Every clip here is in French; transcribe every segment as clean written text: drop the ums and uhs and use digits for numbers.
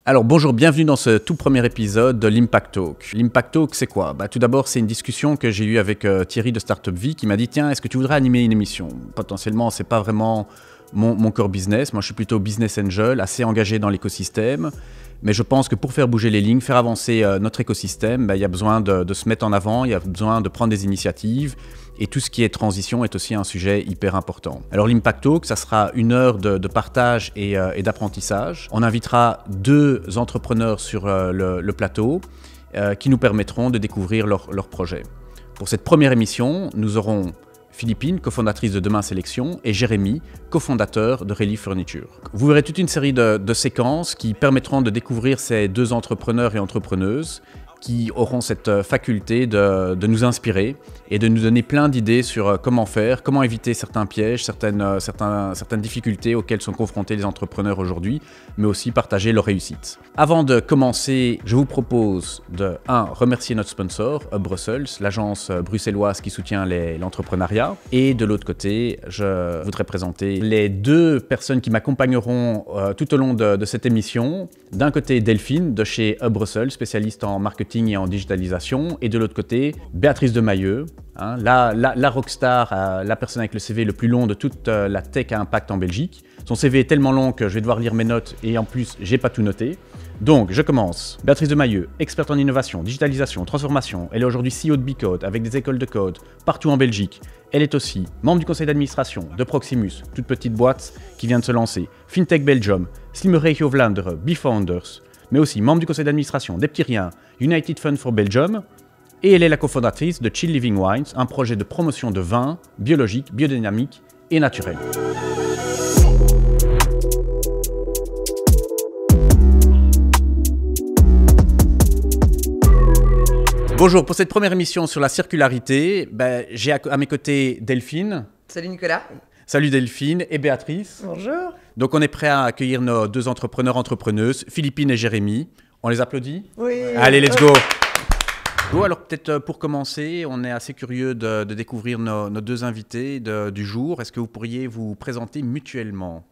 Alors bonjour, bienvenue dans ce tout premier épisode de l'Impact Talk. L'Impact Talk, c'est quoi? Tout d'abord, c'est une discussion que j'ai eue avec Thierry de Startup Vie qui m'a dit « Tiens, est-ce que tu voudrais animer une émission ?» Potentiellement, c'est pas vraiment mon core business. Moi, je suis plutôt business angel, assez engagé dans l'écosystème. Mais je pense que pour faire bouger les lignes, faire avancer notre écosystème, il y a besoin de se mettre en avant, il y a besoin de prendre des initiatives. Et tout ce qui est transition est aussi un sujet hyper important. Alors l'Impact Talk, ça sera une heure de partage et d'apprentissage. On invitera 2 entrepreneurs sur le plateau qui nous permettront de découvrir leur projet. Pour cette première émission, nous aurons Philippine, cofondatrice de Demain Sélection, et Jérémy, cofondateur de Relief Furniture. Vous verrez toute une série de séquences qui permettront de découvrir ces 2 entrepreneurs et entrepreneuses qui auront cette faculté de nous inspirer et de nous donner plein d'idées sur comment faire, comment éviter certains pièges, certaines difficultés auxquelles sont confrontés les entrepreneurs aujourd'hui, mais aussi partager leur réussite. Avant de commencer, je vous propose de remercier notre sponsor, Hub Brussels, l'agence bruxelloise qui soutient l'entrepreneuriat. Et de l'autre côté, je voudrais présenter les 2 personnes qui m'accompagneront tout au long de cette émission. D'un côté, Delphine de chez Hub Brussels, spécialiste en marketing et en digitalisation, et de l'autre côté, Béatrice Demailleux, la rockstar, la personne avec le CV le plus long de toute la tech à impact en Belgique. Son CV est tellement long que je vais devoir lire mes notes et en plus, j'ai pas tout noté. Donc, je commence. Béatrice Demailleux, experte en innovation, digitalisation, transformation. Elle est aujourd'hui CEO de Bcode avec des écoles de code partout en Belgique. Elle est aussi membre du conseil d'administration de Proximus, toute petite boîte qui vient de se lancer, FinTech Belgium, Slimmerregio Vlaanderen, Bfounders, mais aussi membre du conseil d'administration d'Eptirian, United Fund for Belgium, et elle est la cofondatrice de Chill Living Wines, un projet de promotion de vin biologique, biodynamique et naturel. Bonjour, pour cette première émission sur la circularité, j'ai à mes côtés Delphine. Salut Nicolas. Salut Delphine et Béatrice. Bonjour. Donc on est prêt à accueillir nos 2 entrepreneurs-entrepreneuses, Philippine et Jérémy. On les applaudit? Oui. Allez, let's go. Bon, alors peut-être pour commencer, on est assez curieux de découvrir nos 2 invités du jour. Est-ce que vous pourriez vous présenter mutuellement?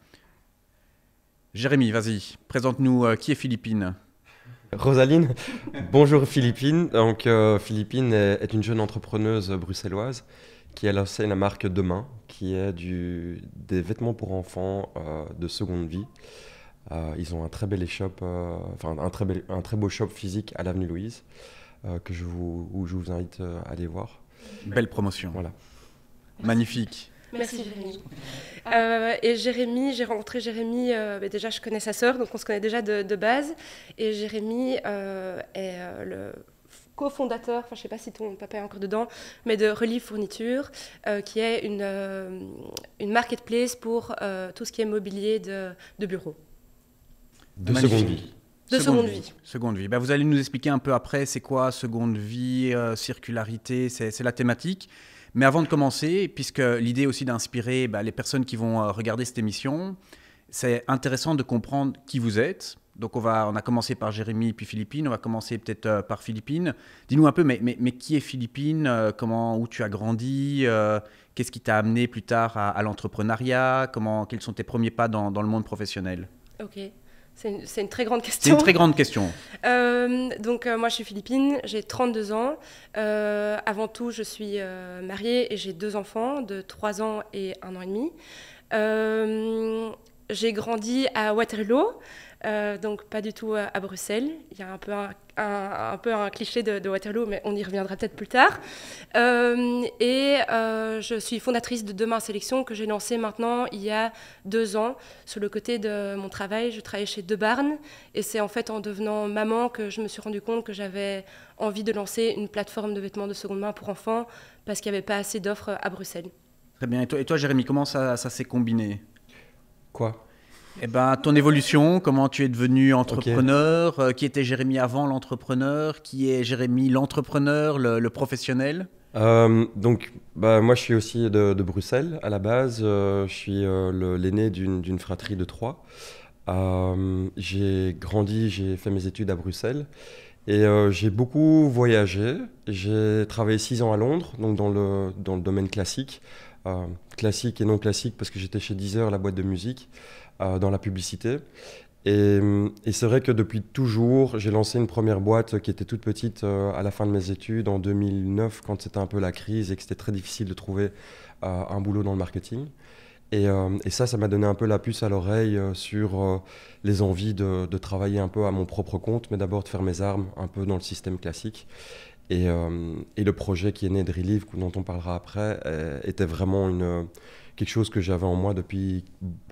Jérémy, vas-y, présente-nous qui est Philippine. Rosaline, bonjour Philippine. Donc Philippine est une jeune entrepreneuse bruxelloise qui a lancé la marque Demain, qui est des vêtements pour enfants de seconde vie. Ils ont un très bel e-shop, un très beau shop physique à l'avenue Louise, où je vous invite à aller voir. Belle promotion. Voilà. Magnifique. Merci Jérémy. Et Jérémy, j'ai rencontré Jérémy, déjà je connais sa sœur, donc on se connaît déjà de base. Et Jérémy est le cofondateur, je ne sais pas si ton papa est encore dedans, mais de Relief Furniture, qui est une marketplace pour tout ce qui est mobilier de bureau. De seconde vie. De seconde vie. Seconde vie. Vous allez nous expliquer un peu après, c'est quoi seconde vie, circularité, c'est la thématique. Mais avant de commencer, puisque l'idée est aussi d'inspirer les personnes qui vont regarder cette émission, c'est intéressant de comprendre qui vous êtes. Donc on a commencé par Jérémy puis Philippine, on va commencer peut-être par Philippine. Dis-nous un peu, mais qui est Philippine, où tu as grandi, qu'est-ce qui t'a amené plus tard à l'entrepreneuriat, quels sont tes premiers pas dans le monde professionnel? Ok. C'est une très grande question. C'est une très grande question. Moi, je suis Philippine, j'ai 32 ans. Avant tout, je suis mariée et j'ai 2 enfants de 3 ans et 1 an et demi. J'ai grandi à Waterloo, donc pas du tout à Bruxelles. Il y a un peu un cliché de Waterloo, mais on y reviendra peut-être plus tard. Je suis fondatrice de Demain Sélection, que j'ai lancé maintenant il y a 2 ans. Sur le côté de mon travail, je travaillais chez De Barn, et c'est en fait en devenant maman que je me suis rendu compte que j'avais envie de lancer une plateforme de vêtements de seconde main pour enfants, parce qu'il n'y avait pas assez d'offres à Bruxelles. Très bien. Et toi Jérémy, comment ça s'est combiné? Quoi? Ton évolution, comment tu es devenu entrepreneur, Okay. Qui était Jérémy avant l'entrepreneur, qui est Jérémy l'entrepreneur, le professionnel? Moi je suis aussi de Bruxelles à la base, je suis l'aîné d'une fratrie de 3. J'ai fait mes études à Bruxelles et j'ai beaucoup voyagé. J'ai travaillé 6 ans à Londres, donc dans le domaine classique. Classique et non classique parce que j'étais chez Deezer, la boîte de musique, dans la publicité. Et c'est vrai que depuis toujours, j'ai lancé une première boîte qui était toute petite à la fin de mes études, en 2009, quand c'était un peu la crise et que c'était très difficile de trouver un boulot dans le marketing. Et ça m'a donné un peu la puce à l'oreille sur les envies de travailler un peu à mon propre compte, mais d'abord de faire mes armes un peu dans le système classique. Et le projet qui est né de Relive, dont on parlera après, était vraiment quelque chose que j'avais en moi depuis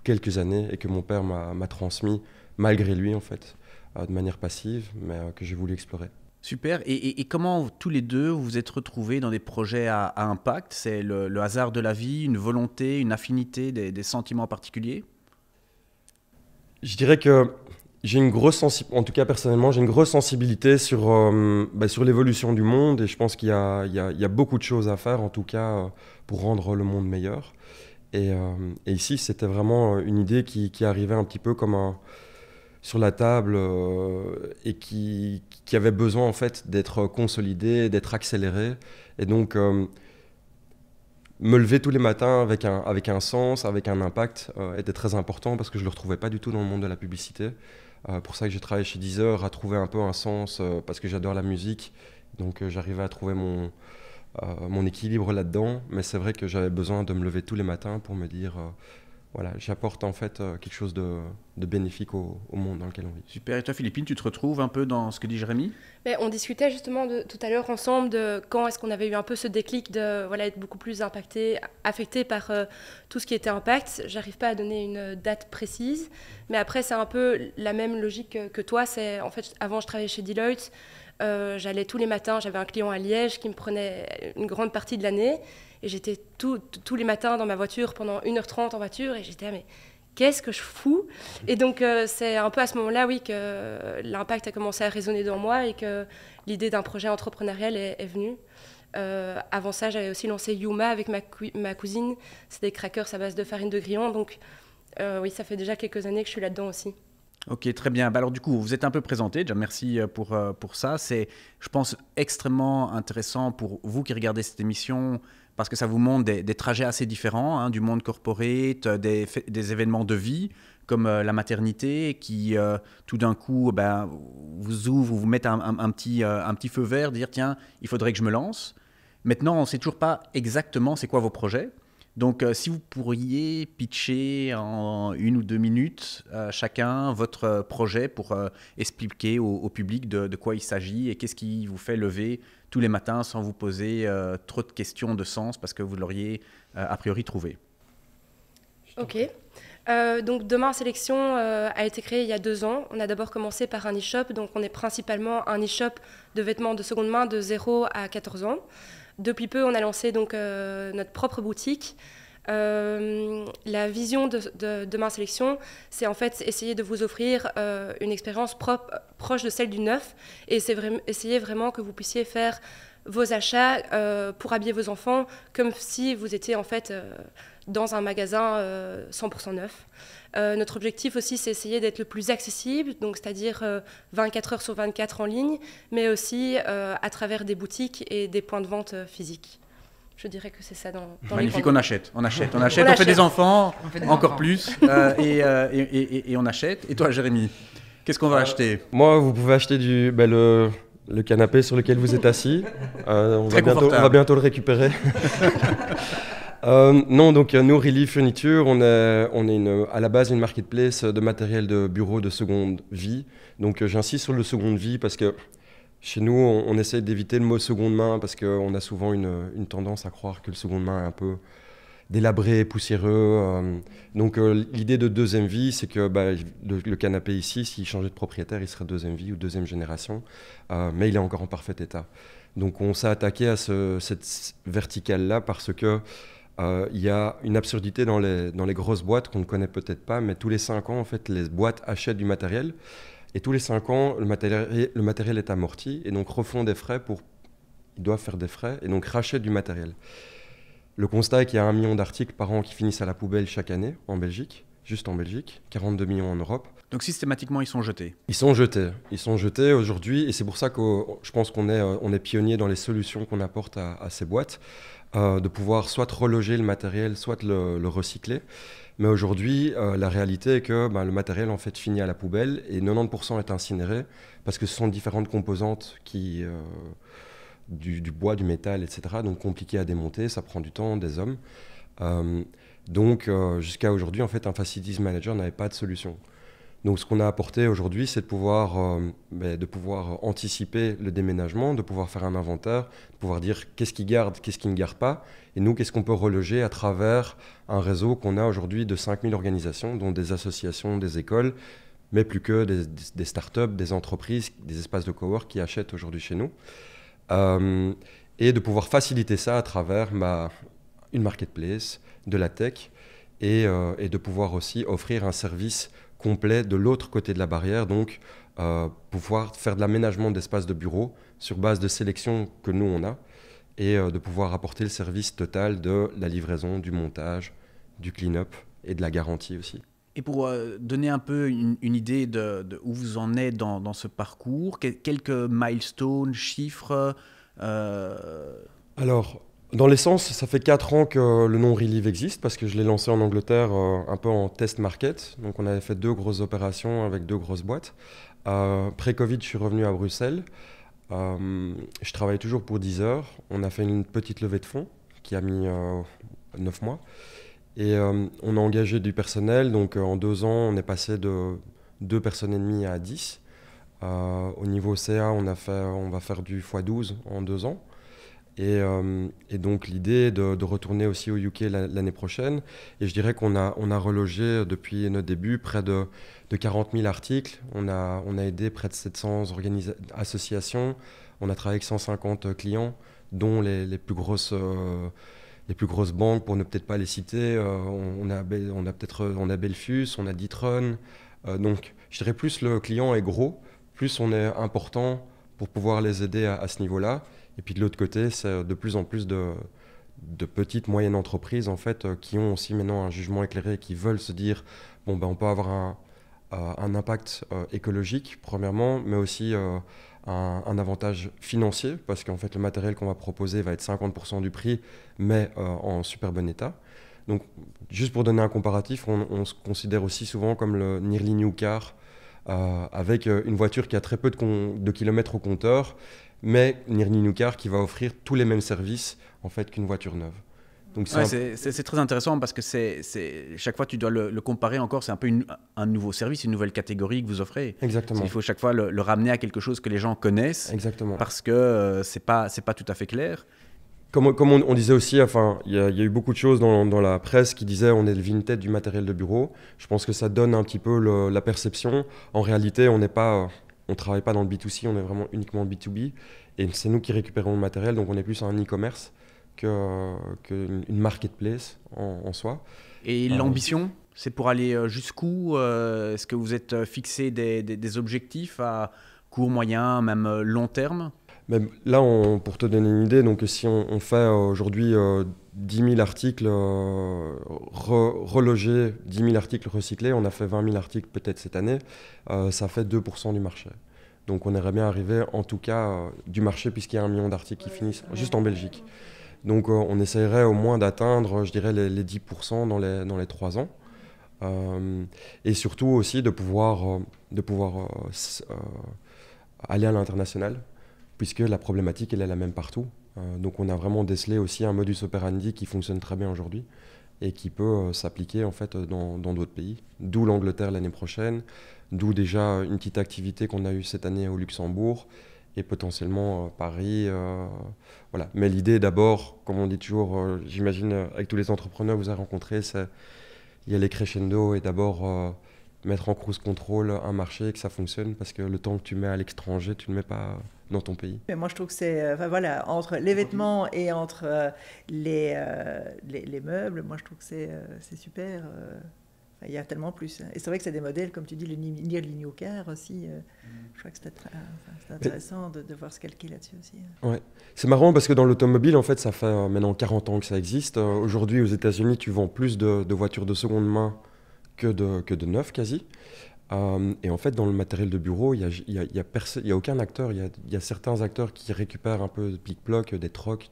quelques années et que mon père m'a transmis, malgré lui en fait, de manière passive, mais que j'ai voulu explorer. Super. Et comment tous les deux vous vous êtes retrouvés dans des projets à impact? C'est le hasard de la vie, une volonté, une affinité, des sentiments particuliers? Je dirais que j'ai une grosse sensibilité, en tout cas personnellement, j'ai une grosse sensibilité sur l'évolution du monde et je pense qu'il y a beaucoup de choses à faire, en tout cas, pour rendre le monde meilleur. Et ici, c'était vraiment une idée qui arrivait un petit peu comme sur la table et qui avait besoin en fait d'être consolidée, d'être accélérée. Et donc, me lever tous les matins avec un sens, avec un impact était très important parce que je ne le retrouvais pas du tout dans le monde de la publicité. Pour ça que j'ai travaillé chez Deezer, à trouver un peu un sens parce que j'adore la musique. Donc j'arrivais à trouver mon équilibre là-dedans. Mais c'est vrai que j'avais besoin de me lever tous les matins pour me dire voilà, j'apporte en fait quelque chose de bénéfique au monde dans lequel on vit. Super. Et toi, Philippine, tu te retrouves un peu dans ce que dit Jérémy? Mais on discutait justement tout à l'heure ensemble de quand est-ce qu'on avait eu un peu ce déclic de être beaucoup plus affecté par tout ce qui était impact. J'arrive pas à donner une date précise, mais après c'est un peu la même logique que toi. C'est en fait avant je travaillais chez Deloitte, j'allais tous les matins, j'avais un client à Liège qui me prenait une grande partie de l'année et j'étais tous les matins dans ma voiture pendant 1h30 en voiture et j'étais mais qu'est-ce que je fous? Et donc, c'est un peu à ce moment-là, oui, que l'impact a commencé à résonner dans moi et que l'idée d'un projet entrepreneurial est venue. Avant ça, j'avais aussi lancé Yuma avec ma cousine. C'est des crackers à base de farine de grillon. Donc, oui, ça fait déjà quelques années que je suis là-dedans aussi. Ok, très bien. Alors du coup, vous êtes un peu présenté. Déjà, merci pour ça. C'est, je pense, extrêmement intéressant pour vous qui regardez cette émission parce que ça vous montre des trajets assez différents, hein, du monde corporate, des événements de vie comme la maternité qui, tout d'un coup, vous ouvre, vous met un petit feu vert, dire tiens, il faudrait que je me lance. Maintenant, on ne sait toujours pas exactement c'est quoi vos projets. Donc, si vous pourriez pitcher en 1 ou 2 minutes chacun votre projet pour expliquer au public de quoi il s'agit et qu'est-ce qui vous fait lever tous les matins sans vous poser trop de questions de sens parce que vous l'auriez a priori trouvé. Ok. Donc Demain Sélection a été créé il y a 2 ans. On a d'abord commencé par un e-shop. Donc on est principalement un e-shop de vêtements de seconde main de 0 à 14 ans. Depuis peu, on a lancé donc notre propre boutique. La vision de Demain Sélection, c'est en fait essayer de vous offrir une expérience proche de celle du neuf et c'est essayer vraiment que vous puissiez faire vos achats pour habiller vos enfants comme si vous étiez en fait dans un magasin 100% neuf. Notre objectif aussi, c'est essayer d'être le plus accessible, donc c'est-à-dire 24 heures sur 24 en ligne, mais aussi à travers des boutiques et des points de vente physiques. Je dirais que c'est ça dans Magnifique, on achète, on fait des enfants, encore plus, et on achète. Et toi, Jérémy, qu'est-ce qu'on va acheter? Moi, vous pouvez acheter le canapé sur lequel vous êtes assis. On va bientôt le récupérer. Non, donc nous, Relive Furniture, on est à la base une marketplace de matériel de bureau de seconde vie. Donc j'insiste sur le seconde vie parce que chez nous, on essaie d'éviter le mot seconde main parce qu'on a souvent une tendance à croire que le seconde main est un peu délabré, poussiéreux. Donc l'idée de deuxième vie, c'est que le canapé ici, s'il changeait de propriétaire, il serait deuxième vie ou deuxième génération, mais il est encore en parfait état. Donc on s'est attaqué à cette verticale-là parce que il y a une absurdité dans les grosses boîtes qu'on ne connaît peut-être pas, mais tous les 5 ans, en fait, les boîtes achètent du matériel. Et tous les 5 ans, le matériel est amorti et donc refont des frais ils doivent faire des frais et donc rachètent du matériel. Le constat est qu'il y a 1 million d'articles par an qui finissent à la poubelle chaque année en Belgique, juste en Belgique, 42 millions en Europe. Donc systématiquement, ils sont jetés. Ils sont jetés aujourd'hui et c'est pour ça que je pense qu'on est pionnier dans les solutions qu'on apporte à ces boîtes, de pouvoir soit reloger le matériel, soit le recycler. Mais aujourd'hui, la réalité est que le matériel en fait finit à la poubelle et 90% est incinéré parce que ce sont différentes composantes du bois, du métal, etc. Donc compliqué à démonter, ça prend du temps, des hommes. Donc jusqu'à aujourd'hui, en fait, un facilities manager n'avait pas de solution. Donc ce qu'on a apporté aujourd'hui, c'est de pouvoir anticiper le déménagement, de pouvoir faire un inventaire, de pouvoir dire qu'est-ce qui garde, qu'est-ce qui ne garde pas, et nous, qu'est-ce qu'on peut reloger à travers un réseau qu'on a aujourd'hui de 5000 organisations, dont des associations, des écoles, mais plus que des startups, des entreprises, des espaces de cowork qui achètent aujourd'hui chez nous. Et de pouvoir faciliter ça à travers une marketplace, de la tech, et de pouvoir aussi offrir un service complet de l'autre côté de la barrière, donc pouvoir faire de l'aménagement d'espaces de bureau sur base de sélection que nous on a, et de pouvoir apporter le service total de la livraison, du montage, du clean-up et de la garantie aussi. Et pour donner un peu une idée de où vous en êtes dans ce parcours, quelques milestones, chiffres Alors, dans l'essence, ça fait 4 ans que le nom Relive existe parce que je l'ai lancé en Angleterre un peu en test market. Donc on avait fait 2 grosses opérations avec 2 grosses boîtes. Pré-Covid, je suis revenu à Bruxelles. Je travaille toujours pour Deezer. On a fait une petite levée de fonds qui a mis 9 mois. Et on a engagé du personnel. Donc en 2 ans, on est passé de 2 personnes et demie à 10. Au niveau CA, on va faire du x12 en 2 ans. Et donc l'idée est de retourner aussi au UK l'année prochaine. Et je dirais qu'on a relogé depuis notre début près de 40 000 articles. On a aidé près de 700 associations. On a travaillé avec 150 clients, dont les plus grosses banques, pour ne peut-être pas les citer. On a Belfus, on a D'Ieteren. Donc je dirais plus le client est gros, plus on est important pour pouvoir les aider à ce niveau-là. Et puis de l'autre côté, c'est de plus en plus de petites, moyennes entreprises en fait, qui ont aussi maintenant un jugement éclairé, qui veulent se dire on peut avoir un impact écologique, premièrement, mais aussi un avantage financier, parce qu'en fait, le matériel qu'on va proposer va être 50% du prix, mais en super bon état. Donc, juste pour donner un comparatif, on se considère aussi souvent comme le Nearly New Car, avec une voiture qui a très peu de kilomètres au compteur, mais Nearly New Car qui va offrir tous les mêmes services en fait qu'une voiture neuve. Donc c'est très intéressant parce que chaque fois tu dois le comparer encore, c'est un peu un nouveau service, une nouvelle catégorie que vous offrez. Exactement. Il faut chaque fois le ramener à quelque chose que les gens connaissent. Exactement. Parce que c'est pas tout à fait clair. Comme on disait aussi, enfin, il y a eu beaucoup de choses dans la presse qui disaient on est le Vinted du matériel de bureau. Je pense que ça donne un petit peu la perception. En réalité, on ne travaille pas dans le B2C, on est vraiment uniquement B2B. Et c'est nous qui récupérons le matériel, donc on est plus un e-commerce qu'une marketplace en soi. Et l'ambition, c'est pour aller jusqu'où est-ce que vous êtes fixé des objectifs à court, moyen, même long terme ? Mais là, pour te donner une idée, donc si on fait aujourd'hui 10 000 articles relogés, 10 000 articles recyclés, on a fait 20 000 articles peut-être cette année, ça fait 2% du marché. Donc on aimerait bien arriver en tout cas du marché, puisqu'il y a 1 million d'articles qui finissent juste en Belgique. Donc on essaierait au moins d'atteindre, je dirais, les 10% dans les 3 ans. Et surtout aussi de pouvoir aller à l'international, puisque la problématique elle est la même partout. Donc on a vraiment décelé aussi un modus operandi qui fonctionne très bien aujourd'hui et qui peut s'appliquer en fait dans d'autres pays. D'où l'Angleterre l'année prochaine, d'où déjà une petite activité qu'on a eue cette année au Luxembourg et potentiellement Paris. Voilà. Mais l'idée d'abord, comme on dit toujours, j'imagine avec tous les entrepreneurs que vous avez rencontrés, c'est y aller crescendo et d'abord mettre en cruise control un marché et que ça fonctionne, parce que le temps que tu mets à l'étranger, tu ne le mets pas dans ton pays. Mais moi, je trouve que c'est, voilà, entre les vêtements et entre les meubles, moi, je trouve que c'est super. Il y a tellement plus. Et c'est vrai que c'est des modèles, comme tu dis, le Nearly New Car aussi. Je crois que c'est intéressant de voir se calquer là-dessus aussi. Ouais. C'est marrant parce que dans l'automobile, en fait, ça fait maintenant 40 ans que ça existe. Aujourd'hui, aux États-Unis, tu vends plus de voitures de seconde main que de neuf quasi. Et en fait, dans le matériel de bureau, il y a aucun acteur. Il y a certains acteurs qui récupèrent un peu de plic-ploc, des trocs.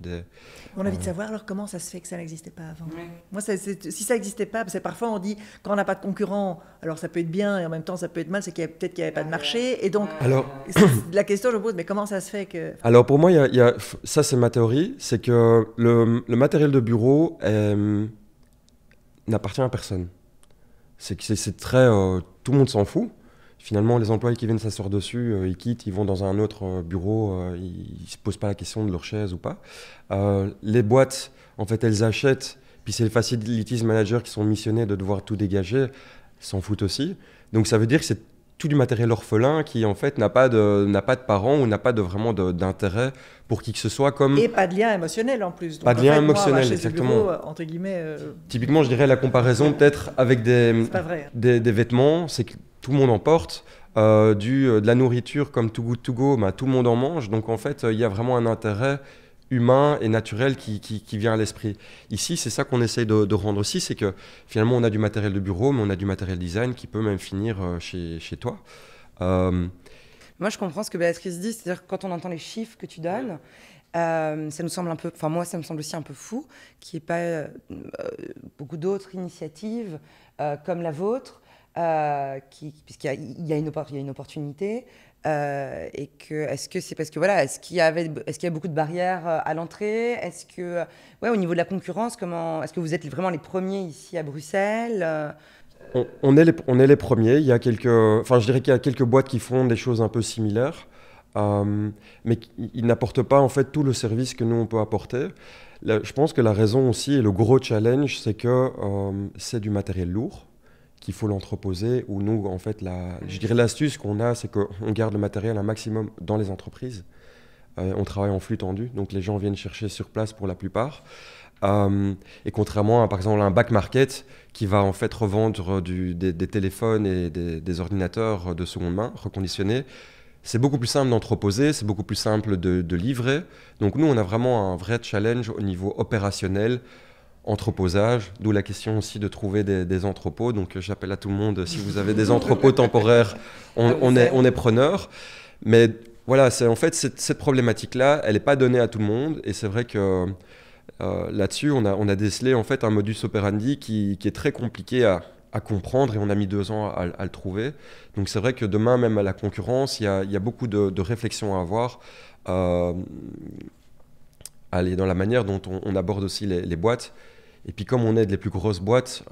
On a envie de savoir alors comment ça se fait que ça n'existait pas avant. Moi, si ça n'existait pas, parce que parfois on dit quand on n'a pas de concurrent, alors ça peut être bien et en même temps ça peut être mal, c'est peut-être qu'il n'y avait pas de marché. Et donc, la question je me pose, mais comment ça se fait que... Alors pour moi, ça c'est ma théorie, c'est que le matériel de bureau n'appartient à personne. C'est très... tout le monde s'en fout. Finalement, les employés qui viennent s'asseoir dessus, ils quittent, ils vont dans un autre bureau, ils ne se posent pas la question de leur chaise ou pas. Les boîtes, en fait, elles achètent, puis c'est les facilities managers qui sont missionnés de devoir tout dégager, ils s'en foutent aussi. Donc ça veut dire que c'est tout du matériel orphelin qui, en fait, n'a pas de parents ou n'a pas vraiment d'intérêt pour qui que ce soit. Et pas de lien émotionnel en plus. Donc, pas de lien émotionnel, exactement. Bureau, entre guillemets, Typiquement, je dirais la comparaison peut-être avec des vêtements, c'est que tout le monde en porte. De la nourriture comme Too Good To Go, tout le monde en mange. Donc en fait, il y a vraiment un intérêt humain et naturel qui vient à l'esprit. Ici, c'est ça qu'on essaye de rendre aussi, c'est que finalement, on a du matériel de bureau, mais on a du matériel design qui peut même finir chez toi. Moi, je comprends ce que Béatrice dit, c'est-à-dire que quand on entend les chiffres que tu donnes, ça nous semble un peu, enfin moi, ça me semble aussi un peu fou qu'il n'y ait pas beaucoup d'autres initiatives comme la vôtre, puisqu'il y a une opportunité. Et est-ce que c'est parce que voilà, est-ce qu'il y a beaucoup de barrières à l'entrée? Est-ce que au niveau de la concurrence, est-ce que vous êtes vraiment les premiers ici à Bruxelles? On est les premiers. Il y a je dirais qu'il y a quelques boîtes qui font des choses un peu similaires, mais ils n'apportent pas en fait tout le service que nous on peut apporter. Je pense que la raison aussi et le gros challenge, c'est que c'est du matériel lourd, qu'il faut l'entreposer, ou nous, en fait, je dirais l'astuce qu'on a, c'est qu'on garde le matériel un maximum dans les entreprises. On travaille en flux tendu, donc les gens viennent chercher sur place pour la plupart. Et contrairement à, par exemple, un back market qui va en fait revendre des téléphones et des ordinateurs de seconde main, reconditionnés, c'est beaucoup plus simple d'entreposer, c'est beaucoup plus simple de livrer. Donc nous, on a vraiment un vrai challenge au niveau opérationnel, entreposage, d'où la question aussi de trouver des entrepôts. Donc j'appelle à tout le monde, si vous avez des entrepôts temporaires, on est preneur. Mais voilà, en fait, cette problématique-là, elle n'est pas donnée à tout le monde. Et c'est vrai que là-dessus, on a décelé en fait un modus operandi qui est très compliqué à comprendre, et on a mis 2 ans à le trouver. Donc c'est vrai que demain, même à la concurrence, il y a beaucoup de réflexions à avoir. Aller dans la manière dont on aborde aussi les boîtes. Et puis comme on aide les plus grosses boîtes,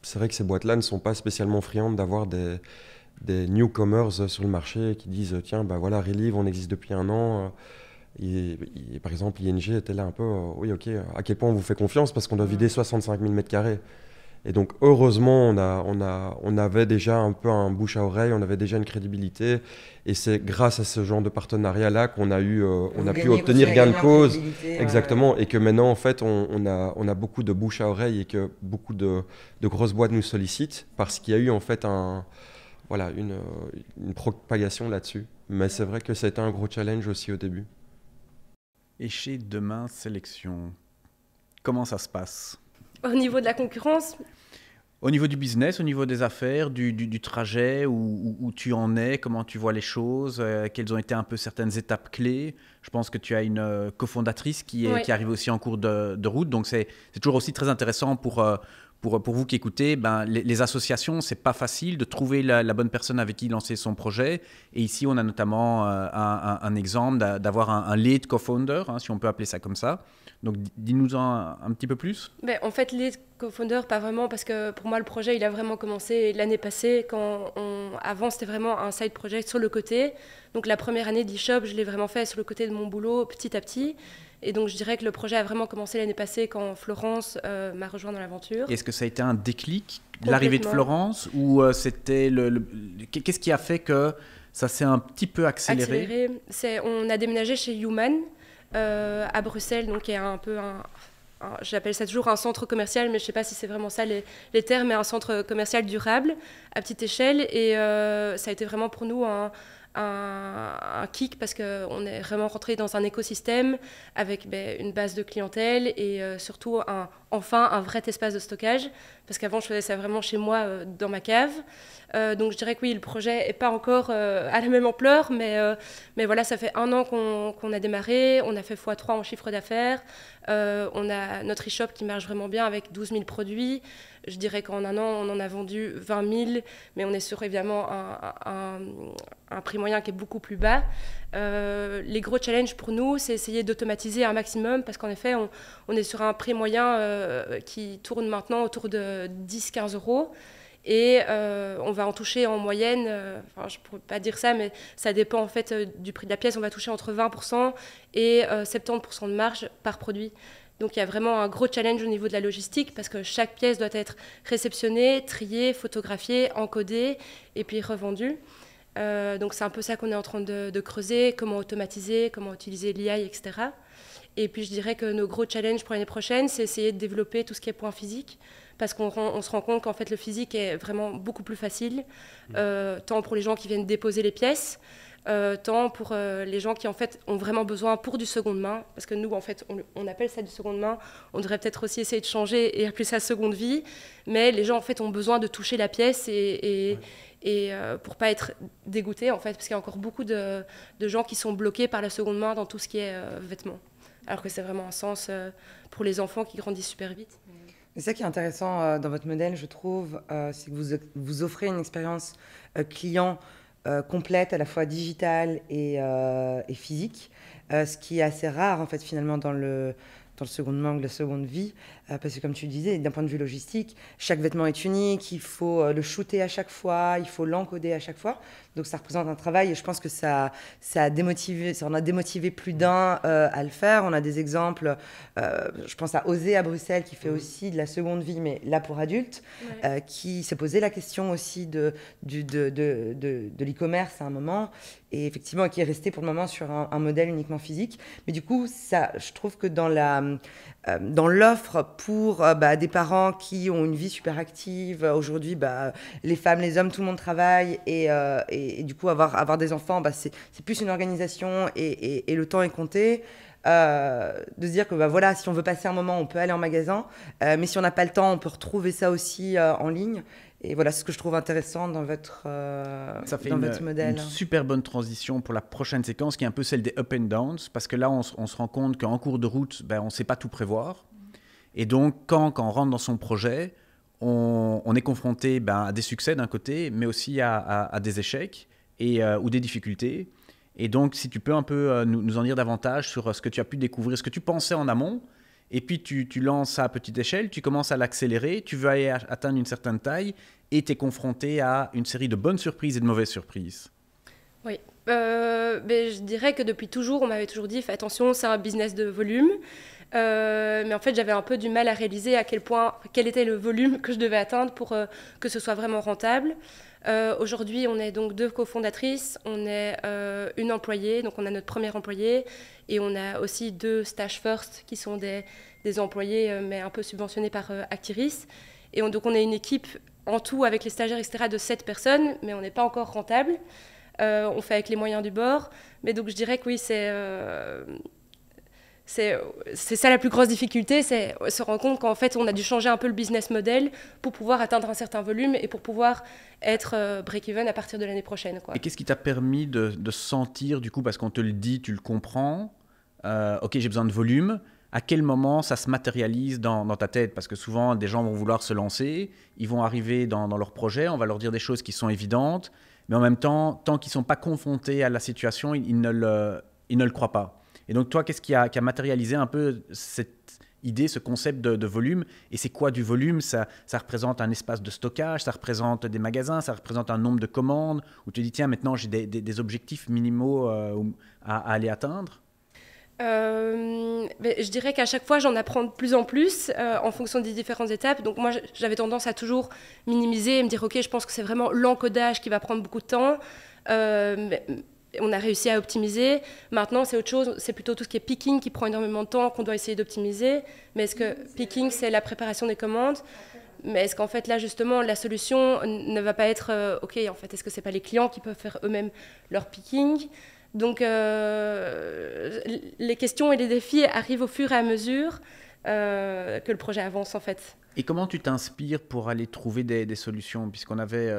c'est vrai que ces boîtes-là ne sont pas spécialement friandes d'avoir des newcomers sur le marché qui disent « Tiens, voilà, Relive, on existe depuis 1 an. » Et par exemple, ING était là un peu « Oui, ok, à quel point on vous fait confiance parce qu'on doit vider 65 000 m². » Et donc, heureusement, on avait déjà un peu un bouche à oreille, on avait déjà une crédibilité. Et c'est grâce à ce genre de partenariat-là qu'on a pu obtenir gain de cause. Exactement. Et que maintenant, en fait, on a beaucoup de bouche à oreille et que beaucoup de grosses boîtes nous sollicitent parce qu'il y a eu, en fait, une propagation là-dessus. Mais c'est vrai que ça a été un gros challenge aussi au début. Et chez Demain Sélection, comment ça se passe ? Au niveau de la concurrence? Au niveau du business, au niveau des affaires, du trajet, où tu en es, comment tu vois les choses, quelles ont été un peu certaines étapes clés. Je pense que tu as une cofondatrice qui arrive aussi en cours de route, donc c'est toujours aussi très intéressant pour vous qui écoutez. Les associations, c'est pas facile de trouver la bonne personne avec qui lancer son projet. Et ici, on a notamment un exemple d'avoir un lead co-founder, si on peut appeler ça comme ça. Donc, dis-nous un petit peu plus. En fait, lead co-founder, pas vraiment, parce que pour moi, le projet, il a vraiment commencé l'année passée. Avant, c'était vraiment un side project sur le côté. Donc, la première année d'e-shop, je l'ai vraiment fait sur le côté de mon boulot, petit à petit. Et donc, je dirais que le projet a vraiment commencé l'année passée quand Florence m'a rejoint dans l'aventure. Est-ce que ça a été un déclic, l'arrivée de Florence, ou c'était qu'est-ce qui a fait que ça s'est un petit peu accéléré? On a déménagé chez Human à Bruxelles, donc il y a un peu j'appelle ça toujours un centre commercial, mais je ne sais pas si c'est vraiment ça les termes, mais un centre commercial durable à petite échelle. Et ça a été vraiment pour nous un kick parce qu'on est vraiment rentré dans un écosystème avec une base de clientèle et surtout enfin un vrai espace de stockage, parce qu'avant je faisais ça vraiment chez moi dans ma cave. Donc je dirais que oui, le projet n'est pas encore à la même ampleur, mais voilà, ça fait 1 an qu'on a démarré, on a fait x3 en chiffre d'affaires, on a notre e-shop qui marche vraiment bien avec 12 000 produits. Je dirais qu'en 1 an, on en a vendu 20 000, mais on est sur évidemment un prix moyen qui est beaucoup plus bas. Les gros challenges pour nous, c'est essayer d'automatiser un maximum, parce qu'en effet, on est sur un prix moyen qui tourne maintenant autour de 10-15 euros. Et on va en toucher en moyenne, je ne pourrais pas dire ça, mais ça dépend en fait du prix de la pièce, on va toucher entre 20% et 70% de marge par produit. Donc il y a vraiment un gros challenge au niveau de la logistique, parce que chaque pièce doit être réceptionnée, triée, photographiée, encodée et puis revendue. Donc c'est un peu ça qu'on est en train de creuser, comment automatiser, comment utiliser l'IA, etc. Et puis je dirais que nos gros challenges pour l'année prochaine, c'est essayer de développer tout ce qui est point physique, parce qu'on se rend compte qu'en fait le physique est vraiment beaucoup plus facile, tant pour les gens qui viennent déposer les pièces, tant pour les gens qui en fait ont vraiment besoin pour du seconde main, parce que nous en fait on appelle ça du seconde main, on devrait peut-être aussi essayer de changer et appeler ça seconde vie, mais les gens en fait ont besoin de toucher la pièce et pour pas être dégoûtés en fait, parce qu'il y a encore beaucoup de gens qui sont bloqués par la seconde main dans tout ce qui est vêtements, alors que c'est vraiment un sens pour les enfants qui grandissent super vite. C'est ça qui est intéressant dans votre modèle, je trouve, c'est que vous offrez une expérience client complète, à la fois digitale et physique, ce qui est assez rare en fait finalement dans le second main, la seconde vie, parce que comme tu disais, d'un point de vue logistique, chaque vêtement est unique, il faut le shooter à chaque fois, il faut l'encoder à chaque fois, donc ça représente un travail et je pense que ça a démotivé, ça en a démotivé plus d'un à le faire. On a des exemples, je pense à Osée à Bruxelles qui fait aussi de la seconde vie, mais là pour adultes, qui s'est posé la question aussi de l'e-commerce à un moment, et effectivement qui est resté pour le moment sur un modèle uniquement physique. Mais du coup, ça, je trouve que dans l'offre pour des parents qui ont une vie super active, aujourd'hui, les femmes, les hommes, tout le monde travaille, et du coup, avoir des enfants, c'est plus une organisation, et le temps est compté. De se dire que voilà, si on veut passer un moment, on peut aller en magasin, mais si on n'a pas le temps, on peut retrouver ça aussi en ligne. Et voilà, c'est ce que je trouve intéressant dans votre modèle. Une super bonne transition pour la prochaine séquence, qui est un peu celle des up and downs, parce que là, on se rend compte qu'en cours de route, on ne sait pas tout prévoir. Et donc, quand on rentre dans son projet, on est confronté à des succès d'un côté, mais aussi à des échecs ou des difficultés. Et donc, si tu peux un peu nous en dire davantage sur ce que tu as pu découvrir, ce que tu pensais en amont, et puis tu lances ça à petite échelle, tu commences à l'accélérer, tu veux aller atteindre une certaine taille, et tu es confronté à une série de bonnes surprises et de mauvaises surprises. Oui, je dirais que depuis toujours, on m'avait toujours dit, fais attention, c'est un business de volume. Mais en fait, j'avais un peu du mal à réaliser quel était le volume que je devais atteindre pour que ce soit vraiment rentable. Aujourd'hui, on est donc 2 cofondatrices, on est une employée, donc on a notre première employée, et on a aussi 2 Stage First qui sont des employés, mais un peu subventionnés par Actiris. Et donc on est une équipe en tout avec les stagiaires, etc., de 7 personnes, mais on n'est pas encore rentable. On fait avec les moyens du bord. Mais donc je dirais que oui, c'est ça la plus grosse difficulté, c'est se rendre compte qu'en fait on a dû changer un peu le business model pour pouvoir atteindre un certain volume et pour pouvoir être break-even à partir de l'année prochaine, quoi. Et qu'est-ce qui t'a permis de sentir, du coup, parce qu'on te le dit, tu le comprends, ok, j'ai besoin de volume, à quel moment ça se matérialise dans ta tête? Parce que souvent des gens vont vouloir se lancer, ils vont arriver dans leur projet, on va leur dire des choses qui sont évidentes, mais en même temps, tant qu'ils ne sont pas confrontés à la situation, ils ne le croient pas. Et donc, toi, qu'est-ce qui a matérialisé un peu cette idée, ce concept de volume? Et c'est quoi du volume? Ça représente un espace de stockage, ça représente des magasins, ça représente un nombre de commandes, où tu dis, tiens, maintenant, j'ai des objectifs minimaux à aller atteindre? Je dirais qu'à chaque fois, j'en apprends de plus en plus en fonction des différentes étapes. Donc moi, j'avais tendance à toujours minimiser et me dire, ok, je pense que c'est vraiment l'encodage qui va prendre beaucoup de temps. On a réussi à optimiser. Maintenant, c'est autre chose. C'est plutôt tout ce qui est picking qui prend énormément de temps, qu'on doit essayer d'optimiser. Mais est-ce que picking, c'est la préparation des commandes? Mais est-ce qu'en fait, là, justement, la solution ne va pas être, OK, en fait, est-ce que ce n'est pas les clients qui peuvent faire eux-mêmes leur picking? Donc, les questions et les défis arrivent au fur et à mesure que le projet avance, en fait. Et comment tu t'inspires pour aller trouver des solutions? Puisqu'on avait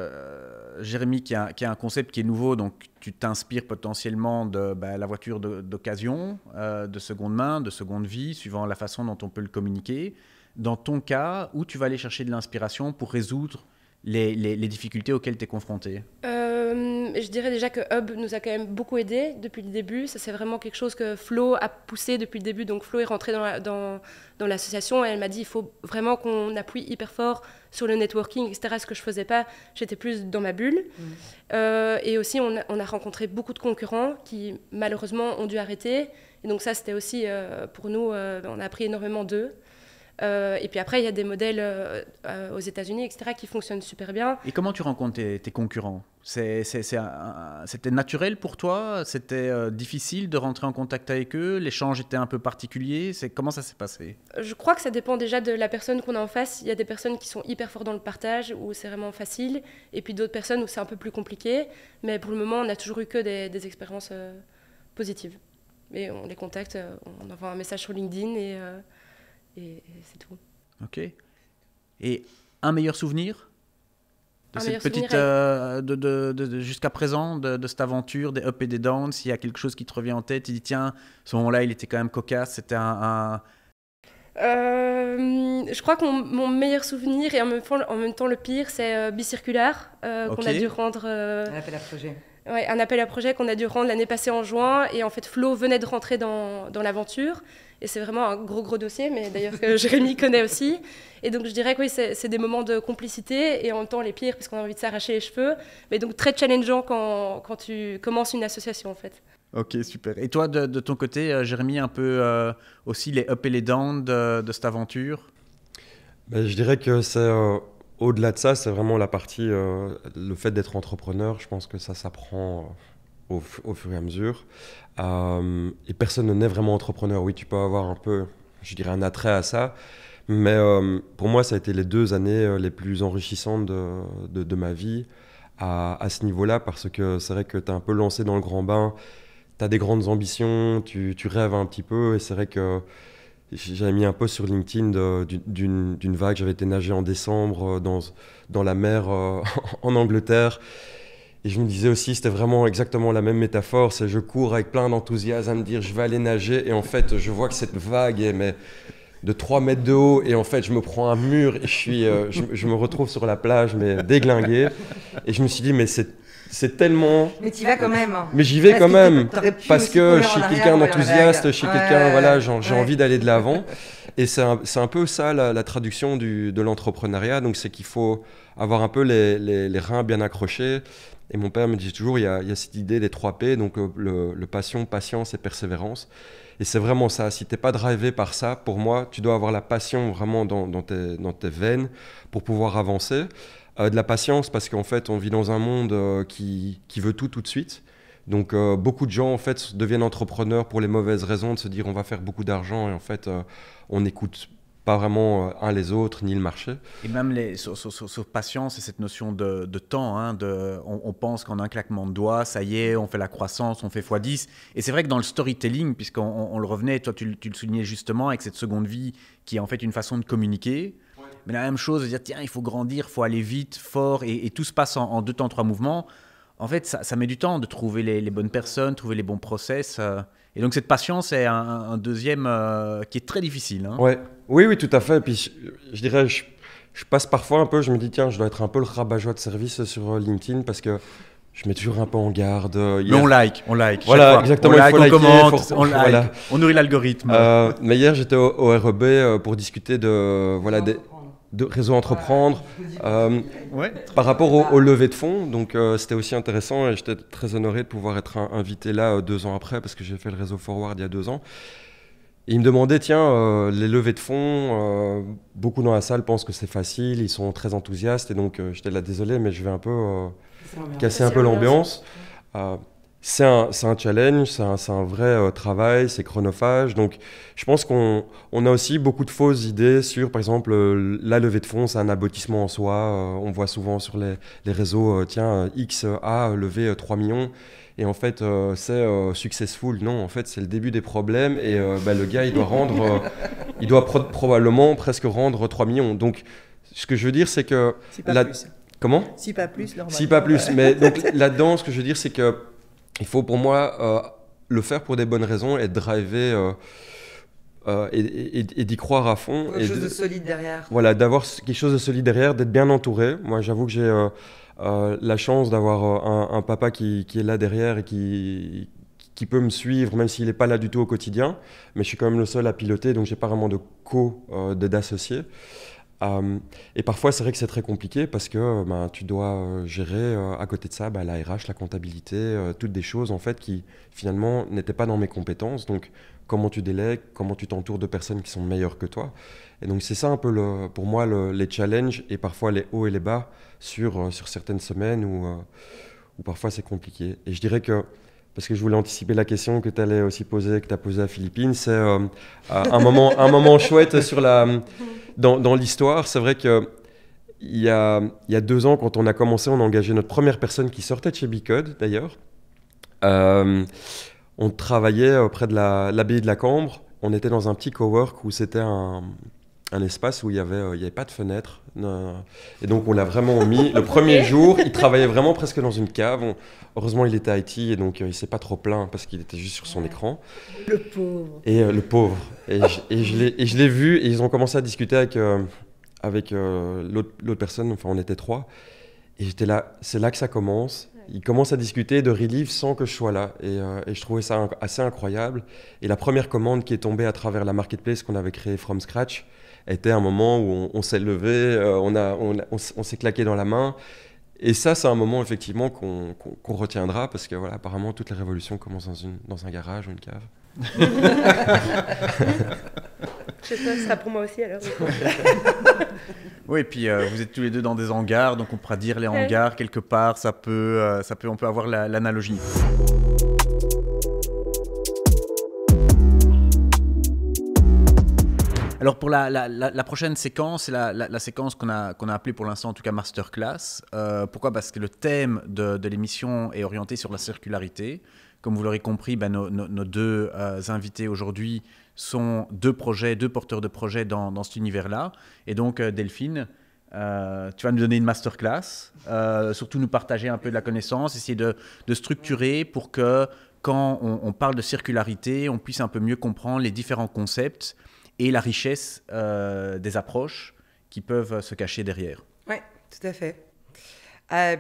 Jérémy qui a un concept qui est nouveau, donc tu t'inspires potentiellement de la voiture d'occasion, de seconde main, de seconde vie, suivant la façon dont on peut le communiquer. Dans ton cas, où tu vas aller chercher de l'inspiration pour résoudre les difficultés auxquelles tu es confronté? Je dirais déjà que Hub nous a quand même beaucoup aidé depuis le début. Ça, c'est vraiment quelque chose que Flo a poussé depuis le début. Donc Flo est rentrée dans l'association et elle m'a dit il faut vraiment qu'on appuie hyper fort sur le networking, etc. Ce que je ne faisais pas, j'étais plus dans ma bulle. Et aussi, on a rencontré beaucoup de concurrents qui, malheureusement, ont dû arrêter. Et donc ça, c'était aussi, pour nous, on a appris énormément d'eux. Et puis après, il y a des modèles aux États-Unis, etc., qui fonctionnent super bien. Et comment tu rencontres tes concurrents? C'était naturel pour toi? C'était difficile de rentrer en contact avec eux? L'échange était un peu particulier? Comment ça s'est passé? Je crois que ça dépend déjà de la personne qu'on a en face. Il y a des personnes qui sont hyper fortes dans le partage, où c'est vraiment facile, et puis d'autres personnes où c'est un peu plus compliqué. Mais pour le moment, on n'a toujours eu que des expériences positives. Et on les contacte, on envoie un message sur LinkedIn et c'est tout. Ok. Et un meilleur souvenir de cette petite, jusqu'à présent, de cette aventure, des ups et des downs? S'il y a quelque chose qui te revient en tête, tu dis tiens, ce moment-là, il était quand même cocasse, c'était je crois que mon meilleur souvenir et en même temps le pire, c'est Bicirculaire qu'on a dû rendre. Un appel à projet. Ouais, un appel à projet qu'on a dû rendre l'année passée en juin. Et en fait, Flo venait de rentrer dans l'aventure. Et c'est vraiment un gros dossier, mais d'ailleurs que Jérémy connaît aussi. Et donc je dirais que oui, c'est des moments de complicité et en même temps les pires, parce qu'on a envie de s'arracher les cheveux. Mais donc très challengeant quand tu commences une association en fait. Ok, super. Et toi, de ton côté, Jérémy, un peu aussi les ups et les downs de cette aventure? Je dirais que c'est au-delà de ça, c'est vraiment la partie, le fait d'être entrepreneur. Je pense que ça s'apprend au fur et à mesure. Et personne ne naît vraiment entrepreneur. Oui, tu peux avoir un peu, je dirais, un attrait à ça. Mais pour moi, ça a été les 2 années les plus enrichissantes de ma vie à ce niveau-là, parce que c'est vrai que tu es un peu lancé dans le grand bain. Tu as des grandes ambitions, tu rêves un petit peu. Et c'est vrai que j'avais mis un post sur LinkedIn d'une vague. J'avais été nager en décembre dans la mer en Angleterre. Et je me disais aussi, c'était vraiment exactement la même métaphore. C'est je cours avec plein d'enthousiasme à me dire je vais aller nager. Et en fait, je vois que cette vague est de 3 mètres de haut. Et en fait, je me prends un mur et je me retrouve sur la plage, mais déglingué. Et je me suis dit, mais c'est tellement... Mais tu y vas quand même. Mais j'y vais quand même. Parce que je suis quelqu'un d'enthousiaste, je suis quelqu'un, voilà, j'ai envie d'aller de l'avant. Et c'est un peu ça la traduction de l'entrepreneuriat. Donc c'est qu'il faut avoir un peu les reins bien accrochés. Et mon père me dit toujours, il y a cette idée des 3 P, donc le passion, patience et persévérance. Et c'est vraiment ça. Si tu n'es pas drivé par ça, pour moi, tu dois avoir la passion vraiment dans tes veines pour pouvoir avancer. De la patience parce qu'en fait, on vit dans un monde qui veut tout de suite. Donc beaucoup de gens en fait deviennent entrepreneurs pour les mauvaises raisons, de se dire on va faire beaucoup d'argent et en fait on n'écoute pas vraiment un les autres ni le marché. Et même sur patience et cette notion de temps, hein, on pense qu'en un claquement de doigts, ça y est, on fait la croissance, on fait x10. Et c'est vrai que dans le storytelling, puisqu'on le revenait, toi tu le soulignais justement avec cette seconde vie qui est en fait une façon de communiquer. Ouais. Mais la même chose, de dire tiens, il faut grandir, il faut aller vite, fort, et tout se passe en 2 temps, 3 mouvements. En fait, ça met du temps de trouver les bonnes personnes, trouver les bons process. Et donc cette patience est un deuxième qui est très difficile. Hein. Ouais. Oui, tout à fait. Et puis je dirais, je passe parfois un peu, je me dis tiens, je dois être un peu le rabat-joie de service sur LinkedIn parce que je mets toujours un peu en garde. Mais on like. Voilà, exactement. On commente, on nourrit l'algorithme. Mais hier, j'étais au REB pour discuter de réseau entreprendre par rapport au levée de fonds. Donc c'était aussi intéressant et j'étais très honoré de pouvoir être invité là 2 ans après parce que j'ai fait le réseau Forward il y a 2 ans. Et il me demandait, tiens, les levées de fonds, beaucoup dans la salle pensent que c'est facile, ils sont très enthousiastes et donc j'étais là, désolé, mais je vais un peu casser un peu l'ambiance. c'est un challenge, c'est un vrai travail, c'est chronophage. Donc, je pense qu'on a aussi beaucoup de fausses idées sur, par exemple, la levée de fonds, c'est un aboutissement en soi. On voit souvent sur les réseaux, tiens, X a levé 3 millions. Et en fait, c'est successful. Non, en fait, c'est le début des problèmes. Et le gars, il doit probablement presque rendre 3 millions. Donc, ce que je veux dire, c'est que... Si pas plus. Comment ? Si pas plus, normalement. Si pas plus. Mais donc, là-dedans, ce que je veux dire, c'est que il faut pour moi le faire pour des bonnes raisons et driver et d'y croire à fond. Quelque chose de solide derrière. Voilà, d'avoir quelque chose de solide derrière, d'être bien entouré. Moi, j'avoue que j'ai la chance d'avoir un papa qui est là derrière et qui peut me suivre, même s'il n'est pas là du tout au quotidien. Mais je suis quand même le seul à piloter, donc je n'ai pas vraiment de d'associés. Et parfois, c'est vrai que c'est très compliqué parce que tu dois gérer à côté de ça la RH, la comptabilité, toutes des choses en fait qui finalement n'étaient pas dans mes compétences. Donc, comment tu délègues, comment tu t'entoures de personnes qui sont meilleures que toi. Et donc, c'est ça un peu pour moi les challenges et parfois les hauts et les bas sur certaines semaines où parfois c'est compliqué. Et je dirais que, parce que je voulais anticiper la question que tu allais aussi poser, que tu as posée à Philippine, c'est un moment chouette sur dans l'histoire. C'est vrai qu'il y a 2 ans, quand on a commencé, on a engagé notre première personne qui sortait de chez Bicode, d'ailleurs. On travaillait près de l'abbaye de la Cambre. On était dans un petit cowork où c'était un espace où il y avait pas de fenêtre. Et donc, on l'a vraiment mis. Le premier jour, il travaillait vraiment presque dans une cave. Heureusement, il était IT et donc il ne s'est pas trop plaint parce qu'il était juste sur son écran. Le pauvre. Et le pauvre. Et je l'ai vu et ils ont commencé à discuter avec l'autre personne. Enfin, on était 3. Et j'étais là, c'est là que ça commence. Ils commencent à discuter de Relief sans que je sois là. Et je trouvais ça assez incroyable. Et la première commande qui est tombée à travers la marketplace qu'on avait créée from scratch était un moment où on s'est levé, on s'est claqué dans la main. Et ça, c'est un moment effectivement qu'on retiendra parce que voilà, apparemment, toutes les révolutions commencent dans un garage ou une cave. Je sais pas, ce sera pour moi aussi alors. Oui, et puis vous êtes tous les deux dans des hangars, donc on pourra dire les hangars quelque part, on peut avoir l'analogie. Alors pour la prochaine séquence, c'est la séquence qu'on a appelée pour l'instant en tout cas masterclass. Pourquoi ? Parce que le thème de l'émission est orienté sur la circularité. Comme vous l'aurez compris, nos 2 invités aujourd'hui sont 2 porteurs de projets dans cet univers-là. Et donc Delphine, tu vas nous donner une masterclass, surtout nous partager un peu de la connaissance, essayer de structurer pour que quand on parle de circularité, on puisse un peu mieux comprendre les différents concepts et la richesse des approches qui peuvent se cacher derrière. Oui, tout à fait.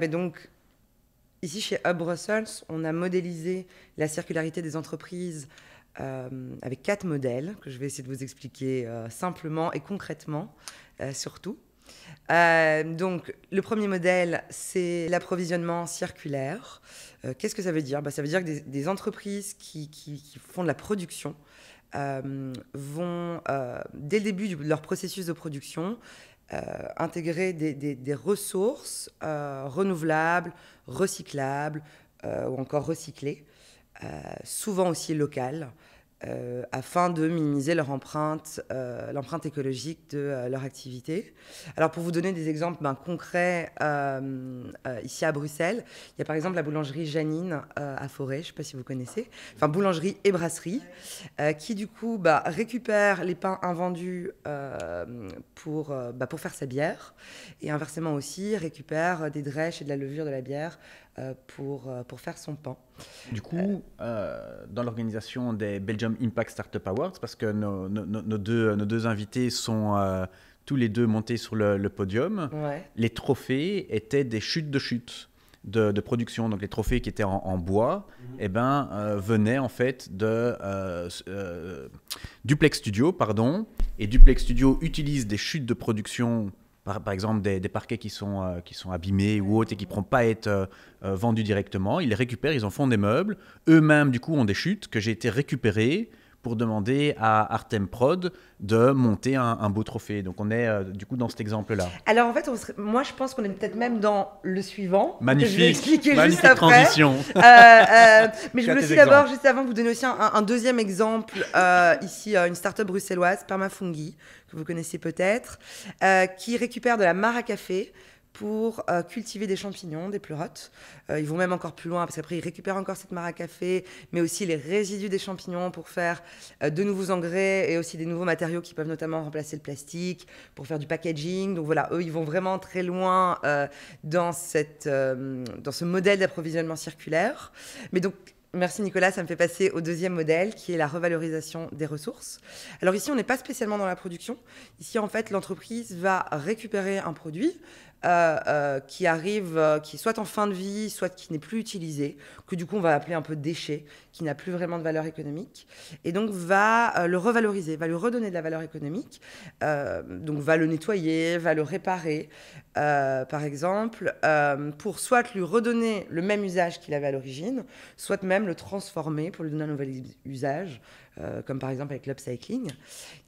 Donc, ici, chez Hub Brussels, on a modélisé la circularité des entreprises avec 4 modèles que je vais essayer de vous expliquer simplement et concrètement, surtout. Donc, le premier modèle, c'est l'approvisionnement circulaire. Qu'est-ce que ça veut dire ? Ça veut dire que des entreprises qui font de la production vont, dès le début de leur processus de production, intégrer des ressources renouvelables, recyclables ou encore recyclées, souvent aussi locales, afin de minimiser l'empreinte écologique de leur activité. Alors pour vous donner des exemples concrets, ici à Bruxelles, il y a par exemple la boulangerie Janine à Forêt, je ne sais pas si vous connaissez, enfin boulangerie et brasserie, qui du coup récupère les pains invendus pour faire sa bière, et inversement aussi récupère des drèches et de la levure de la bière pour faire son pain. Du coup, dans l'organisation des Belgium Impact Startup Awards, parce que nos 2 invités sont tous les 2 montés sur le podium, les trophées étaient des chutes de production. Donc les trophées qui étaient en bois venaient en fait de Duplex Studio, et Duplex Studio utilise des chutes de production, par exemple des parquets qui sont abîmés ou autres et qui ne pourront pas être vendus directement. Ils les récupèrent, ils en font des meubles. Eux-mêmes, du coup, ont des chutes que j'ai été récupérées pour demander à Artem Prod de monter un beau trophée. Donc on est du coup dans cet exemple-là. Alors en fait, moi je pense qu'on est peut-être même dans le suivant. Magnifique, que je vais expliquer magnifique juste après. transition. Mais je voulais aussi exemples. d'abord, juste avant, vous donner aussi un deuxième exemple. Ici, une start-up bruxelloise, Permafungi, que vous connaissez peut-être, qui récupère de la mare à café pour cultiver des champignons, des pleurotes. Ils vont même encore plus loin, parce qu'après, ils récupèrent encore cette mare à café, mais aussi les résidus des champignons pour faire de nouveaux engrais et aussi des nouveaux matériaux qui peuvent notamment remplacer le plastique, pour faire du packaging. Donc voilà, eux, ils vont vraiment très loin dans ce modèle d'approvisionnement circulaire. Mais donc, merci Nicolas, ça me fait passer au deuxième modèle qui est la revalorisation des ressources. Alors ici, on n'est pas spécialement dans la production. Ici, en fait, l'entreprise va récupérer un produit qui arrive, qui est soit en fin de vie, soit qui n'est plus utilisé, que du coup on va appeler un peu déchet, qui n'a plus vraiment de valeur économique, et donc va le revaloriser, va lui redonner de la valeur économique, donc va le nettoyer, va le réparer, par exemple, pour soit lui redonner le même usage qu'il avait à l'origine, soit même le transformer pour lui donner un nouvel usage, comme par exemple avec l'upcycling.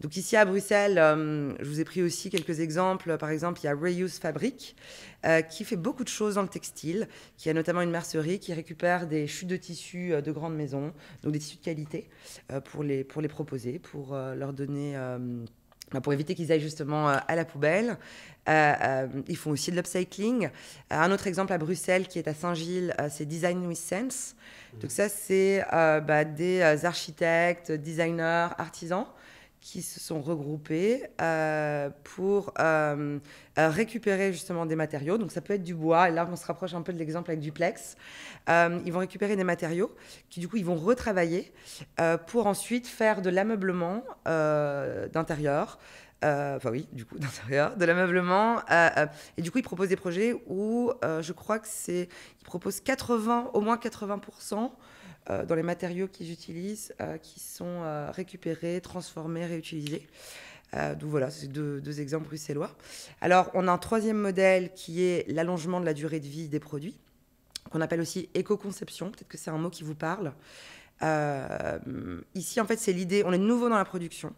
Donc ici à Bruxelles, je vous ai pris aussi quelques exemples. Par exemple, il y a Reuse Fabric qui fait beaucoup de choses dans le textile, qui a notamment une mercerie qui récupère des chutes de tissus de grandes maisons, donc des tissus de qualité, pour les proposer, pour leur donner... pour éviter qu'ils aillent justement à la poubelle. Ils font aussi de l'upcycling. Un autre exemple à Bruxelles qui est à Saint-Gilles, c'est Design with Sense. Donc ça, c'est des architectes, designers, artisans qui se sont regroupés pour récupérer justement des matériaux. Donc ça peut être du bois, et là on se rapproche un peu de l'exemple avec Duplex. Ils vont récupérer des matériaux qui du coup ils vont retravailler pour ensuite faire de l'ameublement d'intérieur. D'intérieur, de l'ameublement. Et du coup, ils proposent des projets où je crois que ils proposent au moins 80% dans les matériaux qu'ils utilisent, qui sont récupérés, transformés, réutilisés. Donc voilà, c'est deux exemples bruxellois. Alors, on a un troisième modèle qui est l'allongement de la durée de vie des produits, qu'on appelle aussi éco-conception. Peut-être que c'est un mot qui vous parle. Ici, en fait, c'est l'idée, on est nouveau dans la production,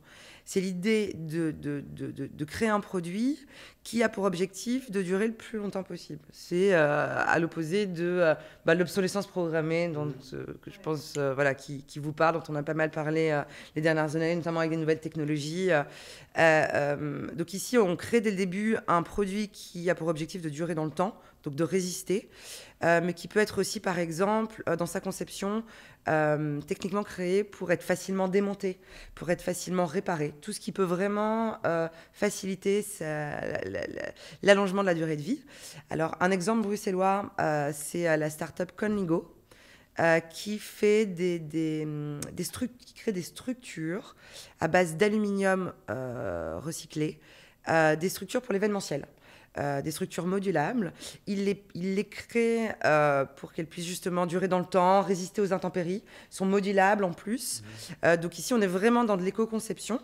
c'est l'idée de créer un produit qui a pour objectif de durer le plus longtemps possible. C'est à l'opposé de l'obsolescence programmée, que je pense qui vous parle, dont on a pas mal parlé les dernières années, notamment avec des nouvelles technologies. Donc ici, on crée dès le début un produit qui a pour objectif de durer dans le temps, donc de résister, mais qui peut être aussi, par exemple, dans sa conception, techniquement créé pour être facilement démonté, pour être facilement réparé. Tout ce qui peut vraiment faciliter l'allongement de la durée de vie. Alors, un exemple bruxellois, c'est la start-up Conligo, qui fait qui crée des structures à base d'aluminium recyclé, des structures pour l'événementiel. Des structures modulables. Il les crée pour qu'elles puissent justement durer dans le temps, résister aux intempéries, sont modulables en plus. Donc ici, on est vraiment dans de l'éco-conception.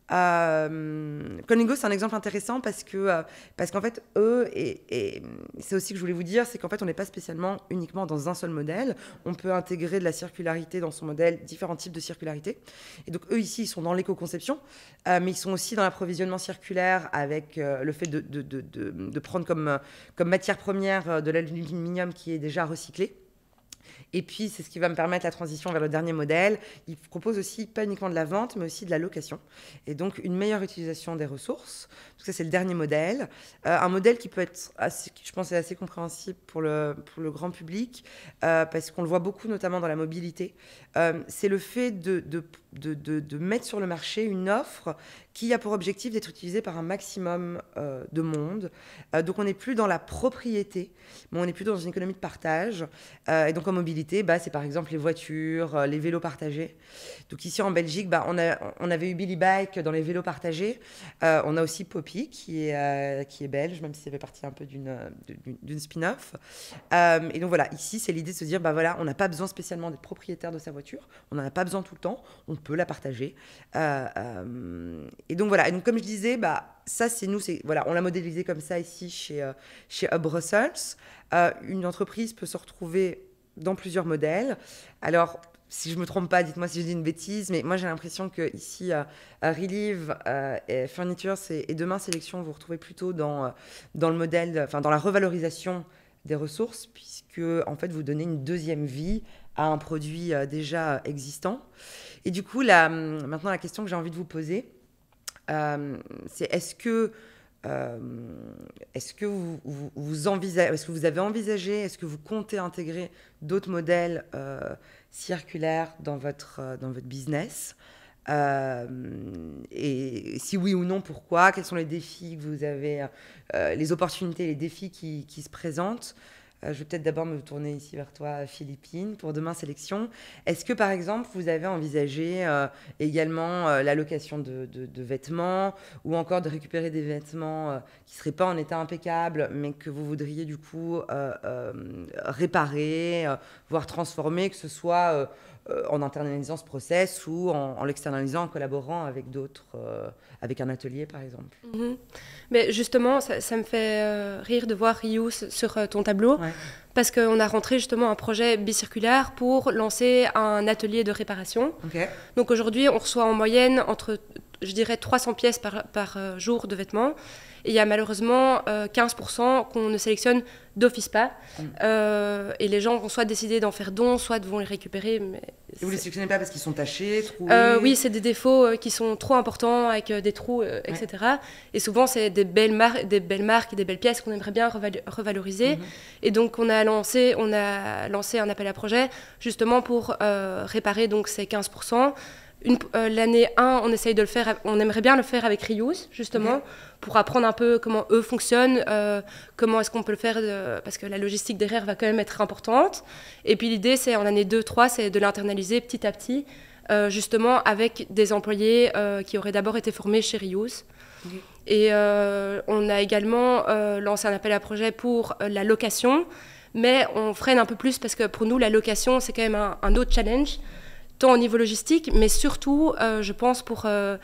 Conligo, c'est un exemple intéressant parce qu'en fait, eux, et c'est aussi que je voulais vous dire, c'est qu'en fait, on n'est pas spécialement uniquement dans un seul modèle. On peut intégrer de la circularité dans son modèle, différents types de circularité. Et donc, eux, ici, ils sont dans l'éco-conception, mais ils sont aussi dans l'approvisionnement circulaire avec le fait de prendre comme matière première de l'aluminium qui est déjà recyclé. Et puis, c'est ce qui va me permettre la transition vers le dernier modèle. Il propose aussi pas uniquement de la vente, mais aussi de la location. Et donc, une meilleure utilisation des ressources. Donc ça, c'est le dernier modèle. Un modèle qui peut être, je pense, assez compréhensible pour le grand public, parce qu'on le voit beaucoup, notamment dans la mobilité. C'est le fait de mettre sur le marché une offre qui a pour objectif d'être utilisée par un maximum de monde. Donc, on n'est plus dans la propriété, mais on est plutôt dans une économie de partage. Et donc, en mobilité, c'est par exemple les voitures, les vélos partagés. Donc, ici, en Belgique, on avait eu Billy Bike dans les vélos partagés. On a aussi Poppy, qui est belge, même si ça fait partie un peu d'une spin-off. Et donc, voilà, ici, c'est l'idée de se dire, on n'a pas besoin spécialement d'être propriétaire de sa voiture. On n'en a pas besoin tout le temps. On peut la partager. Et donc voilà, et donc comme je disais, ça c'est nous, on l'a modélisé comme ça ici chez Hub Brussels. Une entreprise peut se retrouver dans plusieurs modèles. Alors si je me trompe pas, dites-moi si je dis une bêtise, mais moi j'ai l'impression que ici à Relive et Furniture et Demain Sélection, vous retrouvez plutôt dans le modèle, enfin dans la revalorisation des ressources, puisque en fait vous donnez une deuxième vie à un produit déjà existant. Et du coup, maintenant la question que j'ai envie de vous poser, c'est est-ce que vous avez envisagé, est-ce que vous comptez intégrer d'autres modèles circulaires dans votre business et si oui ou non, pourquoi? Quels sont les défis que vous avez, les opportunités, les défis qui se présentent? Je vais peut-être d'abord me tourner ici vers toi, Philippine, pour Demain Sélection. Est-ce que, par exemple, vous avez envisagé également la location de vêtements ou encore de récupérer des vêtements qui ne seraient pas en état impeccable, mais que vous voudriez du coup réparer, voire transformer, que ce soit en internalisant ce process ou en l'externalisant, en collaborant avec d'autres, avec un atelier, par exemple? Mais justement, ça me fait rire de voir Reuse sur ton tableau, parce qu'on a rentré justement un projet bicirculaire pour lancer un atelier de réparation. Donc aujourd'hui, on reçoit en moyenne entre, je dirais, 300 pièces par jour de vêtements. Et il y a malheureusement 15% qu'on ne sélectionne d'office pas. Et les gens vont soit décider d'en faire don, soit vont les récupérer. Mais et vous ne les sélectionnez pas parce qu'ils sont tachés, troués? Oui, c'est des défauts qui sont trop importants, avec des trous, etc. Et souvent, c'est des belles marques et des belles pièces qu'on aimerait bien revaloriser. Et donc, on a lancé un appel à projet justement pour réparer donc, ces 15%. L'année 1, on aimerait bien le faire avec Reuse, justement, pour apprendre un peu comment eux fonctionnent, comment est-ce qu'on peut le faire, parce que la logistique derrière va quand même être importante. Et puis l'idée, c'est en année 2-3, c'est de l'internaliser petit à petit, justement avec des employés qui auraient d'abord été formés chez Reuse. Et on a également lancé un appel à projet pour la location, mais on freine un peu plus parce que pour nous, la location, c'est quand même un autre challenge, tant au niveau logistique, mais surtout, je pense, pour le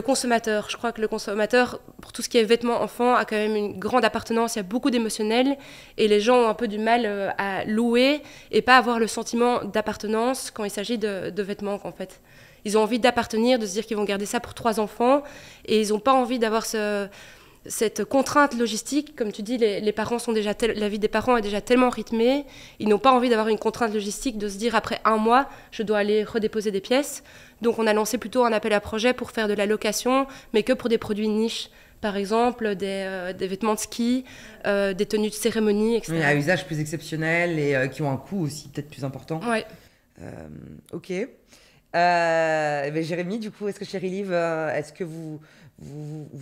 consommateur. Je crois que le consommateur, pour tout ce qui est vêtements enfants, a quand même une grande appartenance. Il y a beaucoup d'émotionnel et les gens ont un peu du mal à louer et pas avoir le sentiment d'appartenance quand il s'agit de vêtements, en fait. Ils ont envie d'appartenir, de se dire qu'ils vont garder ça pour 3 enfants et ils n'ont pas envie d'avoir cette contrainte logistique. Comme tu dis, les parents sont déjà la vie des parents est déjà tellement rythmée, ils n'ont pas envie d'avoir une contrainte logistique, de se dire après 1 mois, je dois aller redéposer des pièces. Donc on a lancé plutôt un appel à projet pour faire de la location, mais que pour des produits niches. Par exemple, des vêtements de ski, des tenues de cérémonie, etc. Oui, à usage plus exceptionnel et qui ont un coût aussi peut-être plus important. Ouais. Ok. Jérémy, du coup, est-ce que chez Relive, est-ce que vous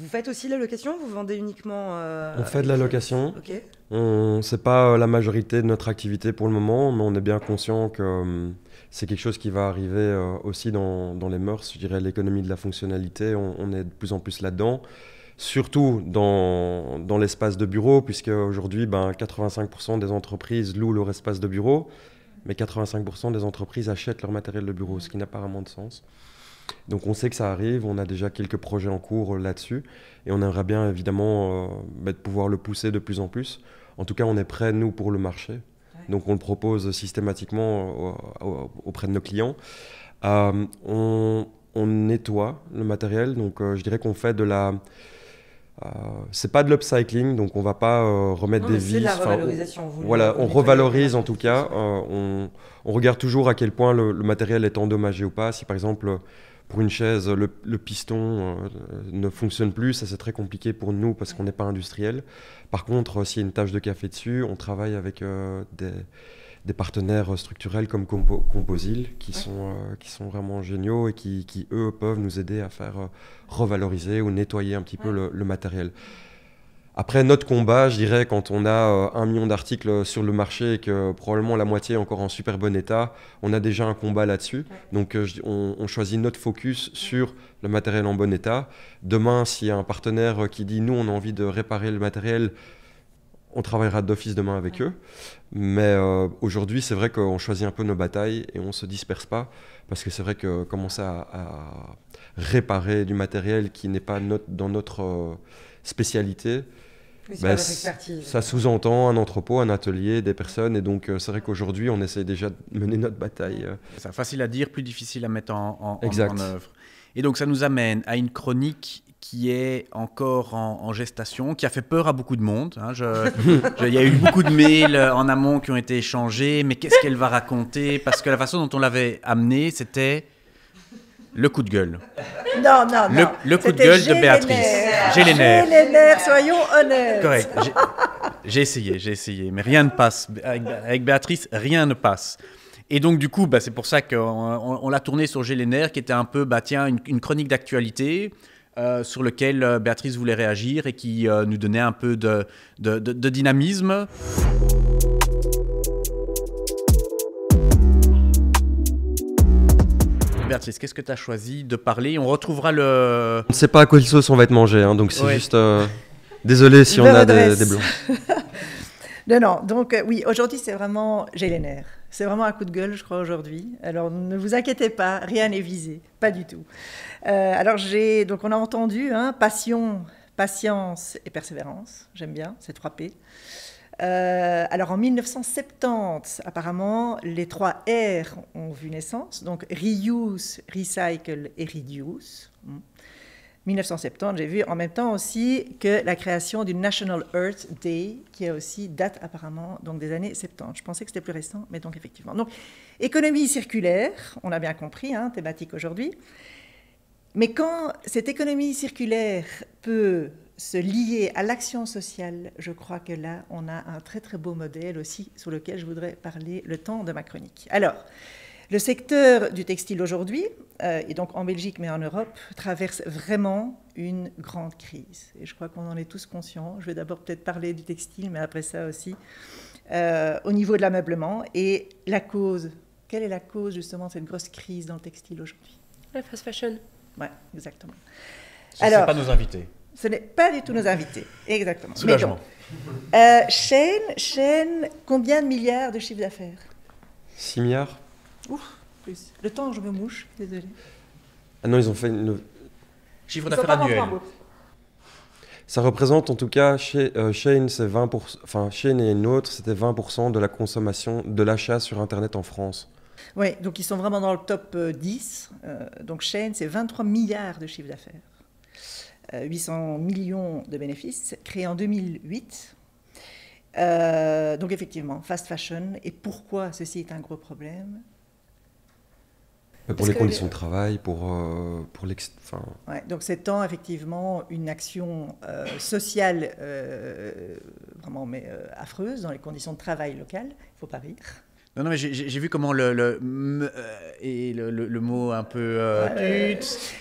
faites aussi la location? Vous vendez uniquement On fait de la location. Okay. C'est pas la majorité de notre activité pour le moment, mais on est bien conscient que c'est quelque chose qui va arriver aussi dans les mœurs. Je dirais l'économie de la fonctionnalité, on est de plus en plus là-dedans. Surtout dans l'espace de bureau, puisque aujourd'hui, 85% des entreprises louent leur espace de bureau, mais 85% des entreprises achètent leur matériel de bureau, ce qui n'a pas vraiment de sens. Donc on sait que ça arrive, on a déjà quelques projets en cours là-dessus, et on aimerait bien évidemment pouvoir le pousser de plus en plus. En tout cas, on est prêts, nous, pour le marché. Donc on le propose systématiquement auprès de nos clients. On nettoie le matériel, donc je dirais qu'on fait de la... c'est pas de l'upcycling, donc on va pas remettre des vis. C'est de la revalorisation. Voilà, on revalorise en tout cas. On regarde toujours à quel point le matériel est endommagé ou pas. Si par exemple, pour une chaise, le piston ne fonctionne plus, ça c'est très compliqué pour nous parce qu'on n'est pas industriel. Par contre, s'il y a une tache de café dessus, on travaille avec des partenaires structurels comme Composil qui sont vraiment géniaux et qui eux peuvent nous aider à faire revaloriser ou nettoyer un petit peu le matériel. Après, notre combat, je dirais, quand on a 1 million d'articles sur le marché et que probablement la moitié est encore en super bon état, on a déjà un combat là-dessus. Donc on choisit notre focus sur le matériel en bon état. Demain, s'il y a un partenaire qui dit « nous, on a envie de réparer le matériel », on travaillera d'office demain avec eux. Mais aujourd'hui, c'est vrai qu'on choisit un peu nos batailles et on ne se disperse pas. Parce que c'est vrai que commencer à réparer du matériel qui n'est pas dans notre spécialité, Oui, c'est Bah, votre expertise. ça sous-entend un entrepôt, un atelier, des personnes. Et donc, c'est vrai qu'aujourd'hui, on essaie déjà de mener notre bataille. C'est facile à dire, plus difficile à mettre Exact. en œuvre. Et donc ça nous amène à une chronique qui est encore en gestation, qui a fait peur à beaucoup de monde. Hein. Il y a eu beaucoup de mails en amont qui ont été échangés, mais qu'est-ce qu'elle va raconter? Parce que la façon dont on l'avait amenée, c'était le coup de gueule. Non, non, non. Le coup de C'était gueule de J'ai Béatrice. les nerfs. J'ai les nerfs. J'ai les nerfs, soyons honnêtes. Correct. J'ai essayé, mais rien ne passe. Avec Béatrice, rien ne passe. Et donc, du coup, c'est pour ça qu'on l'a tourné sur J'ai les nerfs, qui était un peu, une chronique d'actualité sur lequel Béatrice voulait réagir et qui nous donnait un peu de dynamisme. Béatrice, qu'est-ce que tu as choisi de parler? On retrouvera le... On ne sait pas à quelle sauce on va être mangé, hein, donc c'est Ouais. juste... désolé si Je on me a redresse. des blancs. Non. Donc, oui, aujourd'hui, c'est vraiment J'ai les nerfs. C'est vraiment un coup de gueule, je crois, aujourd'hui. Alors, ne vous inquiétez pas, rien n'est visé. Pas du tout. Donc, on a entendu passion, patience et persévérance. J'aime bien, ces 3 P. Alors, en 1970, apparemment, les 3 R ont vu naissance. Donc, reuse, recycle et reduce. 1970, j'ai vu en même temps aussi que la création du National Earth Day, qui a aussi date apparemment donc des années 70. Je pensais que c'était plus récent, mais donc effectivement. Donc, économie circulaire, on a bien compris, thématique aujourd'hui. Mais quand cette économie circulaire peut se lier à l'action sociale, je crois que là, on a un très très beau modèle aussi sur lequel je voudrais parler le temps de ma chronique. Alors, le secteur du textile aujourd'hui, et donc en Belgique mais en Europe, traverse vraiment une grande crise. Et je crois qu'on en est tous conscients. Je vais d'abord peut-être parler du textile, mais après ça aussi, au niveau de l'ameublement. Et la cause, quelle est la cause justement de cette grosse crise dans le textile aujourd'hui? La fast fashion. Oui, exactement. Ce n'est pas nos invités. Ce n'est pas du tout nos invités, exactement. Soulagement. Shein, combien de milliards de chiffre d'affaires? 6 milliards. Ouf, plus. Le temps, je me mouche, désolé. Ah non, ils ont fait une... Chiffre Ils sont d'affaires pas rentrés annuel. en bourse. Ça représente en tout cas, Shein, c'est 20%, enfin Shein et une autre, c'était 20% de la consommation, de l'achat sur Internet en France. Oui, donc ils sont vraiment dans le top 10. Donc Shein, c'est 23 milliards de chiffre d'affaires. 800 millions de bénéfices, créés en 2008. Donc effectivement, fast fashion. Et pourquoi ceci est un gros problème? Pour les conditions de travail, pour Ouais, donc c'est tant effectivement une action sociale vraiment affreuse dans les conditions de travail locales, il ne faut pas rire. Non, mais j'ai vu comment le mot un peu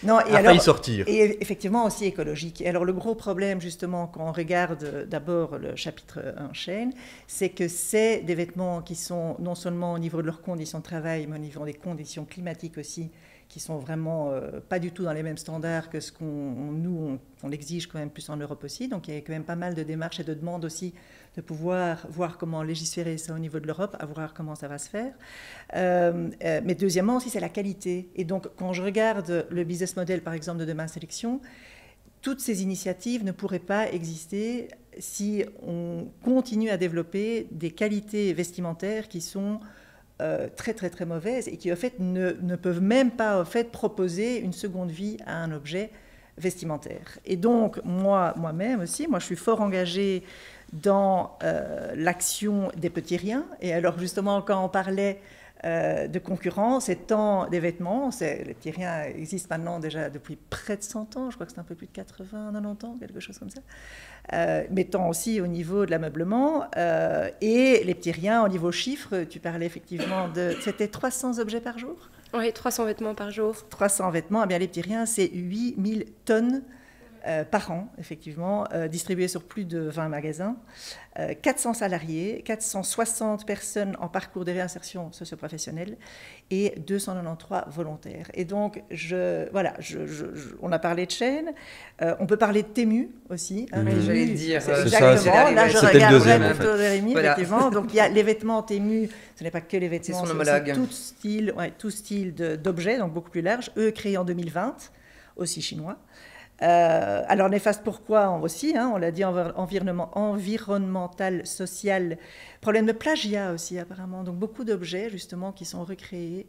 Non, a failli sortir. Et effectivement aussi écologique. Et alors le gros problème justement quand on regarde d'abord le chapitre 1 Shein, c'est que c'est des vêtements qui sont non seulement au niveau de leurs conditions de travail, mais au niveau des conditions climatiques aussi, qui sont vraiment pas du tout dans les mêmes standards que ce qu'on exige quand même plus en Europe aussi. Donc il y a quand même pas mal de démarches et de demandes aussi de pouvoir voir comment légiférer ça au niveau de l'Europe, à voir comment ça va se faire. Mais deuxièmement aussi, c'est la qualité. Et donc, quand je regarde le business model, par exemple, de Demain Sélection, toutes ces initiatives ne pourraient pas exister si on continue à développer des qualités vestimentaires qui sont très, très, très mauvaises et qui, en fait, ne peuvent même pas, en fait, proposer une seconde vie à un objet vestimentaire. Et donc, moi-même aussi, je suis fort engagée dans l'action des petits riens. Et alors justement, quand on parlait de concurrence, et tant des vêtements, les petits riens existent maintenant déjà depuis près de 100 ans, je crois que c'est un peu plus de 80, 90 ans, quelque chose comme ça, mais tant aussi au niveau de l'ameublement, et les petits riens au niveau chiffres, tu parlais effectivement c'était 300 objets par jour? Oui, 300 vêtements par jour. 300 vêtements, eh bien les petits riens, c'est 8000 tonnes par an, effectivement, distribués sur plus de 20 magasins, 400 salariés, 460 personnes en parcours de réinsertion socio-professionnelle et 293 volontaires. Et donc, on a parlé de Shein, on peut parler de Temu aussi. Oui, j'allais le dire. Exactement, là je C'était le regarde deuxième, en plutôt Jérémy, Voilà. effectivement. Donc il y a les vêtements Temu, ce n'est pas que les vêtements, C'est son aussi homologue. tout style d'objets, donc beaucoup plus large, eux créés en 2020, aussi chinois. Alors néfaste pourquoi aussi, hein, on l'a dit, environnemental, social, problème de plagiat aussi apparemment, donc beaucoup d'objets justement qui sont recréés,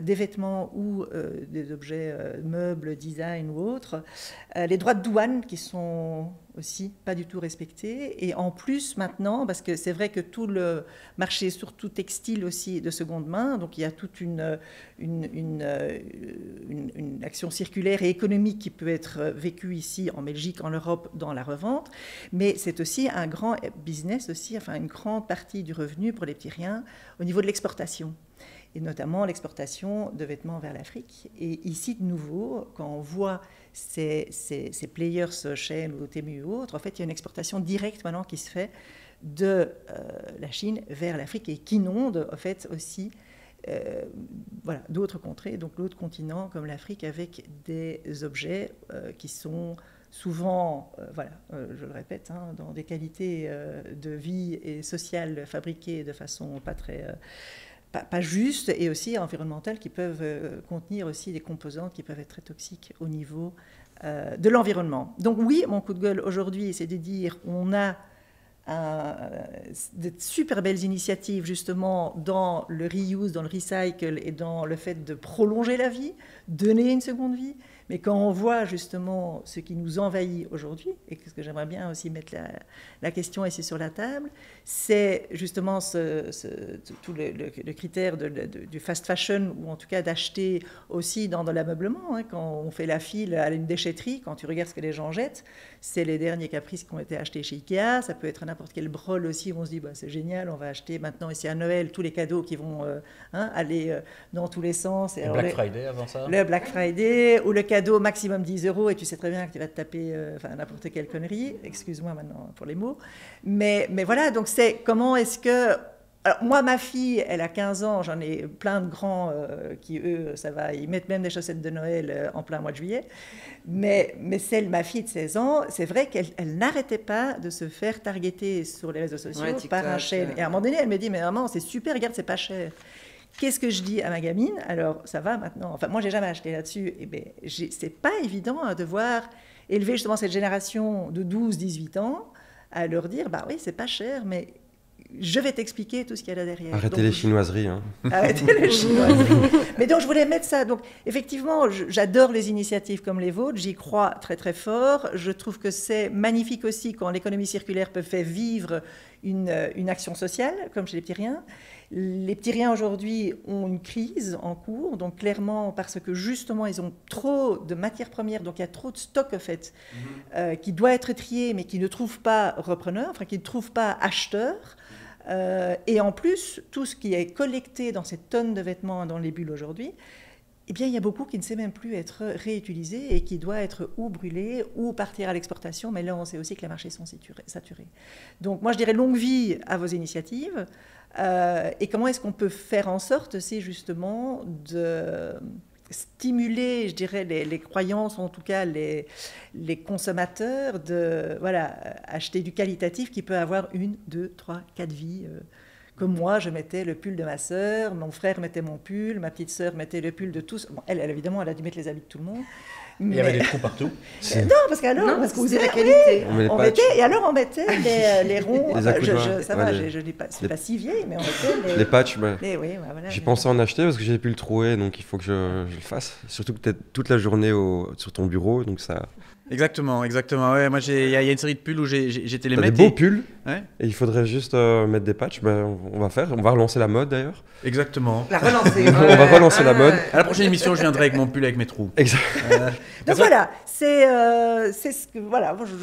des vêtements ou des objets meubles, design ou autres, les droits de douane qui sont aussi pas du tout respectés, et en plus maintenant, parce que c'est vrai que tout le marché, surtout textile aussi, de seconde main, donc il y a toute une action circulaire et économique qui peut être vécue ici en Belgique, en Europe, dans la revente, mais c'est aussi un grand business aussi, enfin une grande partie du revenu pour les petits riens au niveau de l'exportation, et notamment l'exportation de vêtements vers l'Afrique. Et ici, de nouveau, quand on voit ces players, Shein ou Temu ou autres, en fait, il y a une exportation directe maintenant qui se fait de la Chine vers l'Afrique et qui inonde, en fait, aussi voilà, d'autres contrées, donc l'autre continent comme l'Afrique, avec des objets qui sont souvent, voilà, je le répète, hein, dans des qualités de vie et sociales fabriquées de façon pas très... pas juste, et aussi environnementales, qui peuvent contenir aussi des composantes qui peuvent être très toxiques au niveau de l'environnement. Donc oui, mon coup de gueule aujourd'hui, c'est de dire on a de super belles initiatives justement dans le reuse, dans le recycle et dans le fait de prolonger la vie, donner une seconde vie. Mais quand on voit justement ce qui nous envahit aujourd'hui, et ce que j'aimerais bien aussi mettre la question ici sur la table, c'est justement tout le critère du fast fashion, ou en tout cas d'acheter aussi dans de l'ameublement. Hein, quand on fait la file à une déchetterie, quand tu regardes ce que les gens jettent, c'est les derniers caprices qui ont été achetés chez Ikea. Ça peut être n'importe quel brol aussi où on se dit bah, c'est génial, on va acheter maintenant ici à Noël tous les cadeaux qui vont aller dans tous les sens. Et le Black Friday avant ça. Le Black Friday, ou le cadeau maximum 10 € et tu sais très bien que tu vas te taper n'importe quelle connerie. Excuse-moi maintenant pour les mots. Mais voilà, donc c'est comment est-ce que... Alors, moi, ma fille, elle a 15 ans, j'en ai plein de grands qui, eux, ça va, ils mettent même des chaussettes de Noël en plein mois de juillet. Mais ma fille de 16 ans, c'est vrai qu'elle n'arrêtait pas de se faire targeter sur les réseaux sociaux par un Shein. Et à un moment donné, elle me dit, mais maman, c'est super, regarde, c'est pas cher. Qu'est-ce que je dis à ma gamine? Alors, ça va maintenant. Enfin, moi, j'ai jamais acheté là-dessus. Et bien, c'est pas évident de devoir élever justement cette génération de 12-18 ans à leur dire, bah oui, c'est pas cher, mais je vais t'expliquer tout ce qu'il y a là derrière. Arrêtez les chinoiseries. Hein. Arrêtez les chinoiseries. Mais donc, je voulais mettre ça. Donc, effectivement, j'adore les initiatives comme les vôtres. J'y crois très, très fort. Je trouve que c'est magnifique aussi quand l'économie circulaire peut faire vivre une action sociale, comme chez les petits riens. Les petits riens, aujourd'hui, ont une crise en cours. Donc, clairement, parce que, justement, ils ont trop de matières premières. Donc, il y a trop de stock, en fait, qui doit être trié, mais qui ne trouve pas repreneur, enfin, qui ne trouve pas acheteur. Et en plus, tout ce qui est collecté dans ces tonnes de vêtements dans les bulles aujourd'hui, eh bien, il y a beaucoup qui ne sait même plus être réutilisé et qui doit être ou brûlé ou partir à l'exportation. Mais là, on sait aussi que les marchés sont saturés. Donc, moi, je dirais longue vie à vos initiatives. Et comment est-ce qu'on peut faire en sorte, c'est justement de stimuler, je dirais, les croyances, en tout cas les consommateurs, de acheter du qualitatif qui peut avoir 1, 2, 3, 4 vies. Comme moi, je mettais le pull de ma sœur, mon frère mettait mon pull, ma petite sœur mettait le pull de tous. Bon, elle évidemment, elle a dû mettre les habits de tout le monde. Mais... Il y avait des trous partout. Non, parce que vous avez la qualité. On mettait les ronds. Ça va, je ne suis pas si vieille, mais on mettait les patchs. Voilà, j'ai pensé en acheter parce que j'ai pu le trouver, donc il faut que je le fasse. Surtout que tu es toute la journée sur ton bureau, donc ça... Exactement. Ouais, moi, il y a une série de pulls où j'étais les mettre. Des beaux pulls. Ouais. Et il faudrait juste mettre des patchs. Ben, on va relancer la mode d'ailleurs. Exactement. La relancer. On va relancer la mode. À la prochaine émission, je viendrai avec mon pull avec mes trous. Exact. Donc voilà, c'est ce que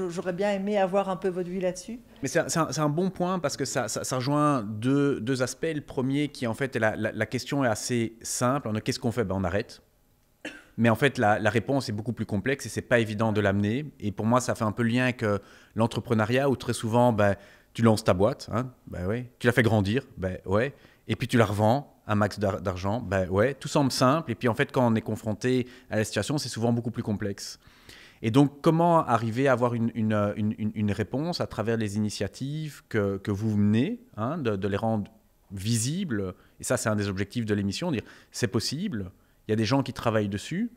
j'aurais bien aimé avoir un peu votre vue là-dessus. Mais c'est un bon point parce que ça rejoint deux aspects. Le premier qui en fait est la question est assez simple. Qu'est-ce qu'on fait? On arrête. Mais en fait, la réponse est beaucoup plus complexe et c'est pas évident de l'amener. Et pour moi, ça fait un peu lien avec l'entrepreneuriat où très souvent, tu lances ta boîte, hein, ouais. Tu la fais grandir, ouais. Et puis tu la revends un max d'argent, ouais. Tout semble simple. Et puis en fait, quand on est confronté à la situation, c'est souvent beaucoup plus complexe. Et donc, comment arriver à avoir une réponse à travers les initiatives que vous menez, hein, de les rendre visibles. Et ça, c'est un des objectifs de l'émission, dire c'est possible. Il y a des gens qui travaillent dessus.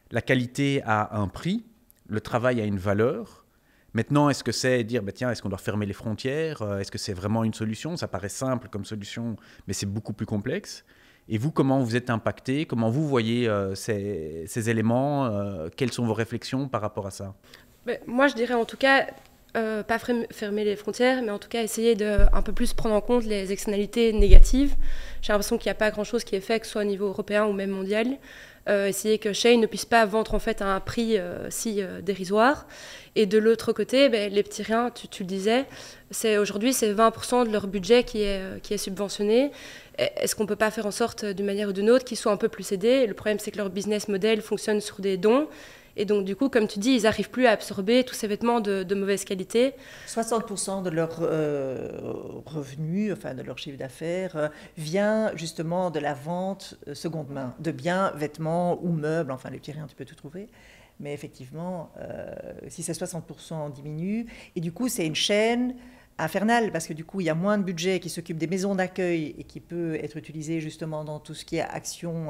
La qualité a un prix. le travail a une valeur. Maintenant, est-ce que c'est dire, tiens, est-ce qu'on doit fermer les frontières? Est-ce que c'est vraiment une solution? Ça paraît simple comme solution, mais c'est beaucoup plus complexe. Et vous, comment vous êtes impacté? Comment vous voyez ces éléments? Quelles sont vos réflexions par rapport à ça? Moi, je dirais en tout cas, pas fermer les frontières, mais en tout cas essayer de un peu plus prendre en compte les externalités négatives. J'ai l'impression qu'il n'y a pas grand-chose qui est fait, que ce soit au niveau européen ou même mondial. Essayer que Shein ne puisse pas vendre en fait à un prix si dérisoire. Et de l'autre côté, les petits riens, tu le disais, aujourd'hui c'est 20% de leur budget qui est subventionné. Est-ce qu'on ne peut pas faire en sorte, d'une manière ou d'une autre, qu'ils soient un peu plus aidés? Le problème, c'est que leur business model fonctionne sur des dons. Et donc, du coup, comme tu dis, ils n'arrivent plus à absorber tous ces vêtements de mauvaise qualité. 60% de leurs revenus, enfin de leur chiffre d'affaires, vient justement de la vente seconde main, de biens, vêtements ou meubles, enfin les petits riens, tu peux tout trouver. Mais effectivement, si c'est 60%, on diminue. Et du coup, c'est une chaîne infernale, parce que du coup, il y a moins de budget qui s'occupe des maisons d'accueil et qui peut être utilisé justement dans tout ce qui est action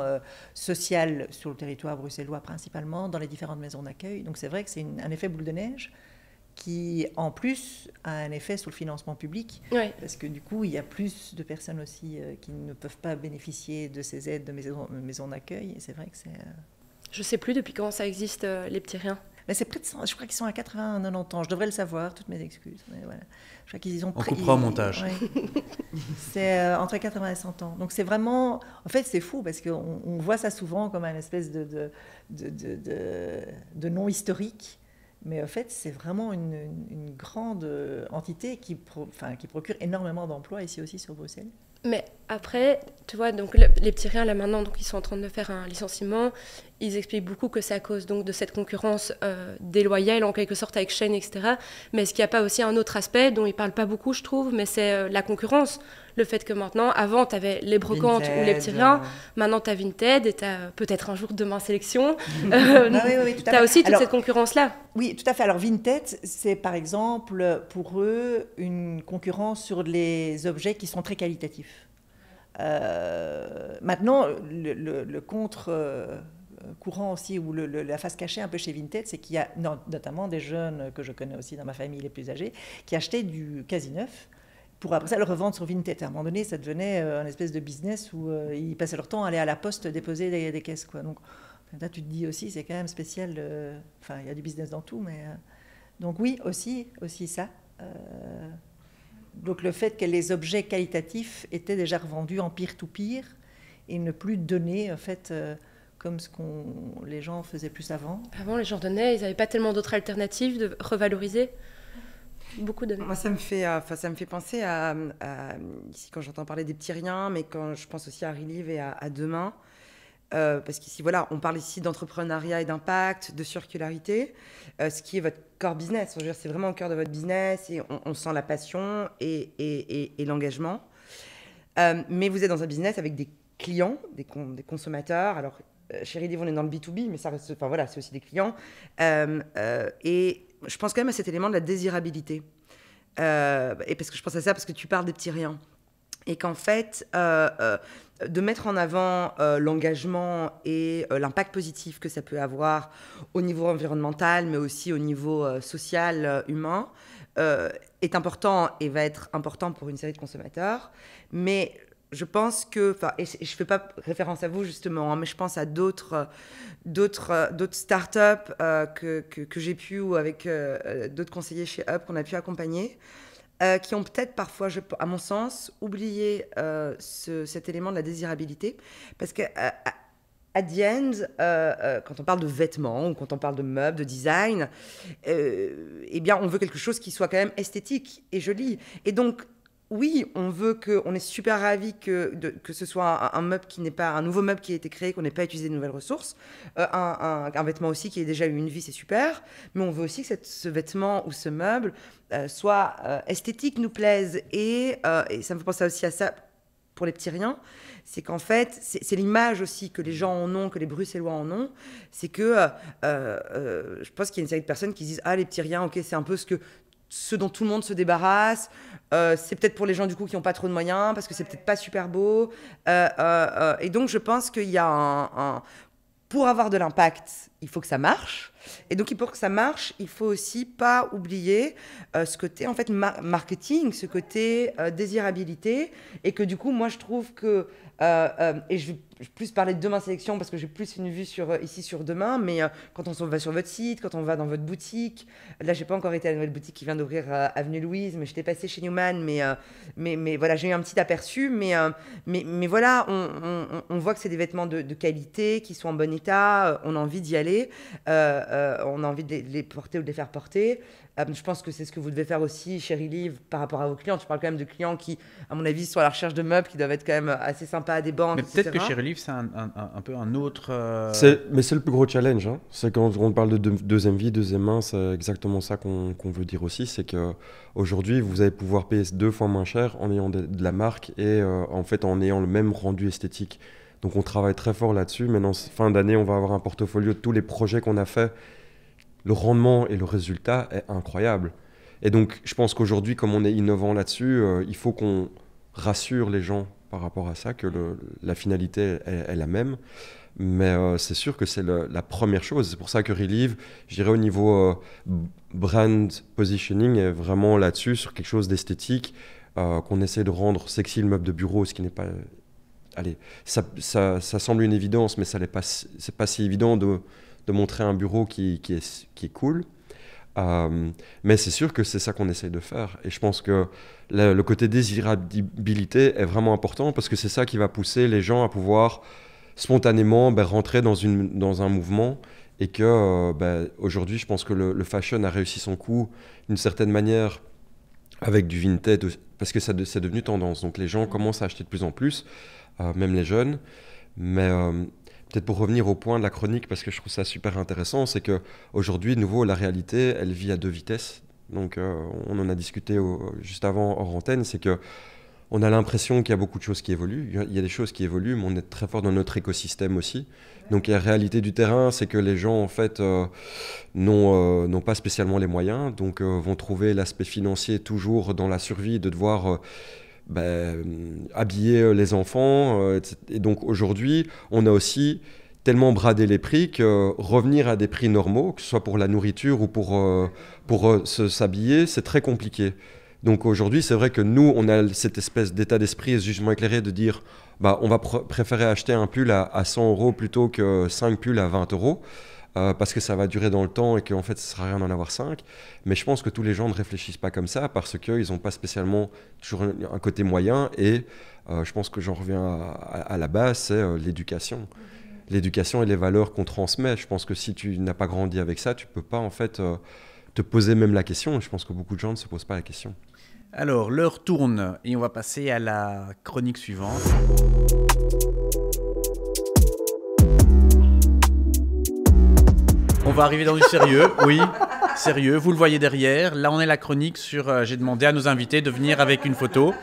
sociale sur le territoire bruxellois principalement, dans les différentes maisons d'accueil. Donc c'est vrai que c'est un effet boule de neige qui, en plus, a un effet sur le financement public, parce que du coup, il y a plus de personnes aussi qui ne peuvent pas bénéficier de ces aides de maisons d'accueil. Et c'est vrai que c'est... Je ne sais plus depuis quand ça existe, les petits riens. Mais c'est près de 100, je crois qu'ils sont à 80, 90 ans. Je devrais le savoir, toutes mes excuses. Mais voilà. Je crois qu'ils ont On comprend au montage. Ouais. C'est entre 80 et 100 ans. Donc c'est vraiment... En fait, c'est fou parce qu'on voit ça souvent comme un espèce de non historique. Mais en fait, c'est vraiment une grande entité qui procure énormément d'emplois ici aussi sur Bruxelles. Mais après, tu vois, donc les petits riens, là maintenant, donc, ils sont en train de faire un licenciement. Ils expliquent beaucoup que c'est à cause donc, de cette concurrence déloyale, en quelque sorte, avec Shein, etc. Mais est-ce qu'il n'y a pas aussi un autre aspect dont ils ne parlent pas beaucoup, je trouve, mais c'est la concurrence. Le fait que maintenant, avant, tu avais les brocantes Vinted, ou les petits riens. Maintenant, tu as Vinted et tu as peut-être un jour demain Sélection. Oui, tu as aussi toute cette concurrence-là. Oui, tout à fait. Alors, Vinted, c'est par exemple, pour eux, une concurrence sur les objets qui sont très qualitatifs. Maintenant, le contre-courant aussi, ou la face cachée un peu chez Vinted, c'est qu'il y a notamment des jeunes que je connais aussi dans ma famille, les plus âgés, qui achetaient du quasi neuf pour après ça le revendre sur Vinted. À un moment donné, ça devenait un espèce de business où ils passaient leur temps à aller à la poste déposer des caisses, quoi. Donc là, tu te dis aussi, c'est quand même spécial. Enfin, il y a du business dans tout, mais... donc oui, aussi ça. Donc le fait que les objets qualitatifs étaient déjà revendus en peer-to-peer et ne plus donnés, en fait, comme les gens faisaient plus avant. Avant, les gens donnaient, ils n'avaient pas tellement d'autres alternatives de revaloriser. Beaucoup donné. Moi, ça me fait penser à ici, quand j'entends parler des petits riens, mais quand je pense aussi à Relive et à Demain. Parce qu'ici, voilà, on parle ici d'entrepreneuriat et d'impact, de circularité, ce qui est votre core business. Je veux dire, c'est vraiment au cœur de votre business et on sent la passion et l'engagement. Mais vous êtes dans un business avec des clients, des consommateurs. Alors, chez Relive, on est dans le B2B, mais ça reste, enfin, voilà, c'est aussi des clients. Et je pense quand même à cet élément de la désirabilité. Et parce que je pense à ça, parce que tu parles des petits riens. Et qu'en fait, de mettre en avant l'engagement et l'impact positif que ça peut avoir au niveau environnemental, mais aussi au niveau social, humain, est important et va être important pour une série de consommateurs. Mais je pense que, et je ne fais pas référence à vous justement, hein, mais je pense à d'autres startups que j'ai pu, ou avec d'autres conseillers chez Up qu'on a pu accompagner, qui ont peut-être parfois, à mon sens, oublié cet élément de la désirabilité. Parce qu'à the end, quand on parle de vêtements, ou quand on parle de meubles, de design, eh bien, on veut quelque chose qui soit quand même esthétique et joli. Et donc, oui, on est super ravis que ce soit un meuble qui n'est pas un nouveau meuble qui a été créé, qu'on n'ait pas utilisé de nouvelles ressources. Un vêtement aussi qui ait déjà eu une vie, c'est super. Mais on veut aussi que ce vêtement ou ce meuble soit esthétique, nous plaise. Et ça me fait penser aussi à ça pour les petits riens. C'est qu'en fait, c'est l'image aussi que les gens en ont, que les Bruxellois en ont. C'est que je pense qu'il y a une série de personnes qui disent « Ah, les petits riens, ok, c'est un peu ce dont tout le monde se débarrasse. C'est peut-être pour les gens du coup qui n'ont pas trop de moyens parce que c'est peut-être pas super beau. Et donc je pense qu'il y a pour avoir de l'impact, il faut que ça marche. Et donc, pour que ça marche, il faut aussi pas oublier ce côté, en fait, marketing, ce côté désirabilité. Et que du coup, moi, je trouve que... et je vais plus parler de Demain Sélection parce que j'ai plus une vue ici sur Demain, mais quand on va sur votre site, quand on va dans votre boutique, là j'ai pas encore été à la nouvelle boutique qui vient d'ouvrir Avenue Louise, mais j'étais passée chez Newman, mais voilà, j'ai eu un petit aperçu, mais voilà, on voit que c'est des vêtements de qualité, qui sont en bon état, on a envie d'y aller, on a envie de les porter ou de les faire porter. Je pense que c'est ce que vous devez faire aussi chez Relive par rapport à vos clients. Tu parles quand même de clients qui, à mon avis, sont à la recherche de meubles qui doivent être quand même assez sympas à des banques. Mais peut-être que chez Relive, c'est un peu un autre... Mais c'est le plus gros challenge. Hein. C'est quand on parle de deuxième vie, deuxième main, c'est exactement ça qu'on veut dire aussi. C'est qu'aujourd'hui, vous allez pouvoir payer 2 fois moins cher en ayant de la marque et en fait en ayant le même rendu esthétique. Donc on travaille très fort là-dessus. Maintenant, fin d'année, on va avoir un portfolio de tous les projets qu'on a fait. Le rendement et le résultat est incroyable. Et donc, je pense qu'aujourd'hui, comme on est innovant là-dessus, il faut qu'on rassure les gens par rapport à ça, que la finalité est la même. Mais c'est sûr que c'est la première chose. C'est pour ça que Relive, je dirais au niveau brand positioning, est vraiment là-dessus, sur quelque chose d'esthétique, qu'on essaie de rendre sexy le meuble de bureau, ce qui n'est pas... Allez, ça semble une évidence, mais c'est pas si évident de montrer un bureau qui est cool. Mais c'est sûr que c'est ça qu'on essaye de faire. Et je pense que le côté désirabilité est vraiment important parce que c'est ça qui va pousser les gens à pouvoir spontanément rentrer dans un mouvement. Et que aujourd'hui, je pense que le fashion a réussi son coup d'une certaine manière avec du vintage parce que c'est devenu tendance. Donc les gens commencent à acheter de plus en plus, même les jeunes. Mais... peut-être pour revenir au point de la chronique, parce que je trouve ça super intéressant, c'est qu'aujourd'hui, de nouveau, la réalité, elle vit à 2 vitesses. Donc, on en a discuté juste avant, hors antenne, c'est qu'on a l'impression qu'il y a beaucoup de choses qui évoluent. Il y a des choses qui évoluent, mais on est très fort dans notre écosystème aussi. Donc, la réalité du terrain, c'est que les gens, en fait, n'ont pas spécialement les moyens, donc vont trouver l'aspect financier toujours dans la survie, de devoir... habiller les enfants. Et donc aujourd'hui, on a aussi tellement bradé les prix que revenir à des prix normaux, que ce soit pour la nourriture ou pour s'habiller, c'est très compliqué. Donc aujourd'hui, c'est vrai que nous, on a cette espèce d'état d'esprit et ce jugement éclairé de dire on va préférer acheter un pull à 100 € plutôt que 5 pulls à 20 €. Parce que ça va durer dans le temps et qu'en fait, ça ne sert à rien d'en avoir 5. Mais je pense que tous les gens ne réfléchissent pas comme ça parce qu'ils n'ont pas spécialement toujours un côté moyen. Et je pense que j'en reviens à la base, c'est l'éducation. L'éducation et les valeurs qu'on transmet. Je pense que si tu n'as pas grandi avec ça, tu ne peux pas en fait te poser même la question. Je pense que beaucoup de gens ne se posent pas la question. Alors, l'heure tourne et on va passer à la chronique suivante. On va arriver dans du sérieux, oui, sérieux, vous le voyez derrière. Là, on est la chronique sur... j'ai demandé à nos invités de venir avec une photo.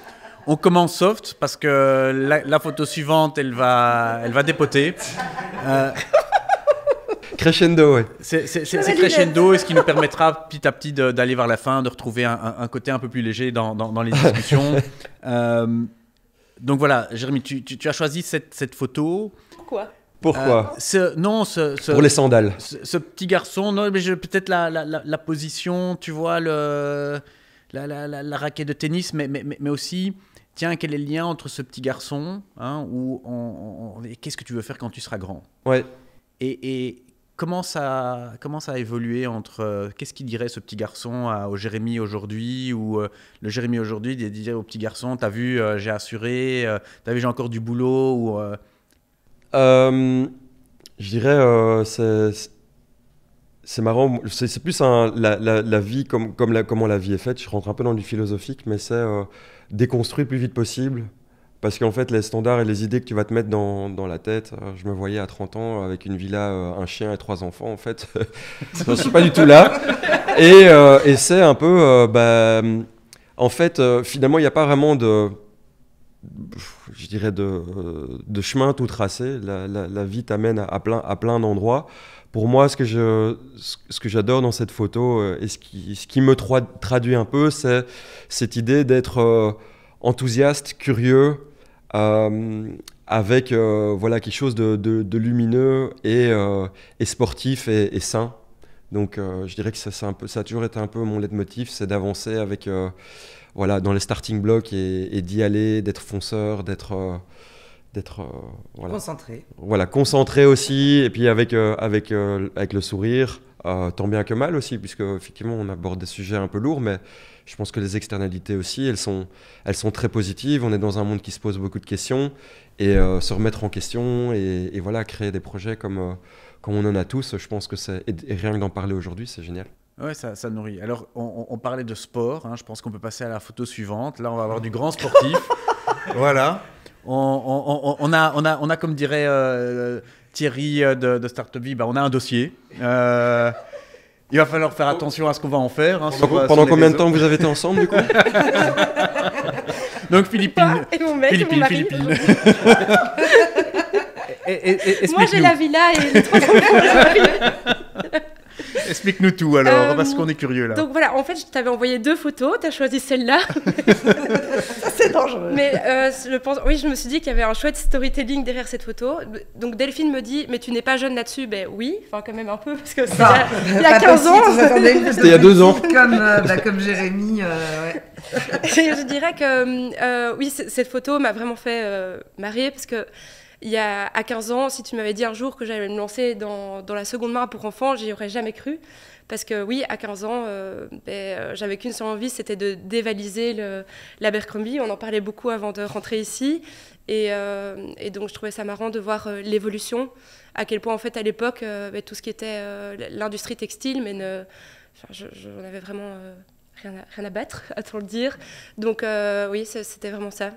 On commence soft parce que la photo suivante, elle va dépoter. Crescendo, oui. C'est crescendo, et ce qui nous permettra petit à petit d'aller vers la fin, de retrouver un côté un peu plus léger dans les discussions. Donc voilà, Jérémy, tu as choisi cette photo. Pourquoi ? Pourquoi Pour les sandales. Ce petit garçon, non, mais peut-être la position, tu vois, la raquette de tennis, mais aussi, tiens, quel est le lien entre ce petit garçon, qu'est-ce que tu veux faire quand tu seras grand ? Ouais. Et comment ça a évolué entre, qu'est-ce qu'il dirait ce petit garçon au Jérémy aujourd'hui, ou le Jérémy aujourd'hui dirait au petit garçon, t'as vu, j'ai assuré, t'as vu, j'ai encore du boulot, ou... Je dirais, c'est marrant, c'est plus la vie comment la vie est faite. Je rentre un peu dans du philosophique, mais c'est déconstruire le plus vite possible. Parce qu'en fait, les standards et les idées que tu vas te mettre dans la tête, je me voyais à 30 ans avec une villa, un chien et 3 enfants, en fait. Je ne suis pas du tout là. Et c'est un peu, en fait, finalement, il n'y a pas vraiment je dirais de chemin tout tracé. La vie t'amène à plein d'endroits. Pour moi, ce que j'adore dans cette photo et ce qui me traduit un peu, c'est cette idée d'être enthousiaste, curieux, avec voilà, quelque chose de lumineux et sportif et sain. Donc je dirais que ça a toujours été un peu mon leitmotiv, c'est d'avancer avec, voilà, dans les starting blocks et d'y aller, d'être fonceur, d'être voilà. Concentré. Voilà, concentré aussi, et puis avec le sourire, tant bien que mal aussi, puisque effectivement on aborde des sujets un peu lourds, mais je pense que les externalités aussi, elles sont très positives. On est dans un monde qui se pose beaucoup de questions, et se remettre en question, et voilà, créer des projets comme on en a tous, je pense que et rien que d'en parler aujourd'hui, c'est génial. Ouais, ça nourrit. Alors, on parlait de sport, hein, je pense qu'on peut passer à la photo suivante. Là, on va avoir du grand sportif. Voilà. On a, comme dirait Thierry de Startup Vie, on a un dossier. Il va falloir faire attention à ce qu'on va en faire. Hein, pendant combien de temps vous avez été ensemble, du coup? Donc, Philippine. Et mon mec, Philippine, mon mari. Philippine. Moi, j'ai la villa et les 3 enfants. Explique-nous tout alors, parce qu'on est curieux là. Donc voilà, en fait, je t'avais envoyé 2 photos, tu as choisi celle-là. Ça, c'est dangereux. Mais je me suis dit qu'il y avait un chouette storytelling derrière cette photo. Donc Delphine me dit, mais tu n'es pas jeune là-dessus? Ben oui, enfin quand même un peu, parce que c'est il y a 15 ans. C'était il y a 2 ans. Comme Jérémy. Ouais. Et je dirais que oui, cette photo m'a vraiment fait marrer, parce que à 15 ans, si tu m'avais dit un jour que j'allais me lancer dans la seconde main pour enfants, j'y aurais jamais cru. Parce que oui, à 15 ans, j'avais qu'une seule envie, c'était de dévaliser l'Abercrombie. On en parlait beaucoup avant de rentrer ici. Et donc, je trouvais ça marrant de voir l'évolution, à quel point, en fait, à l'époque, tout ce qui était l'industrie textile, j'en avais vraiment rien à battre, à le dire. Donc, oui, c'était vraiment ça.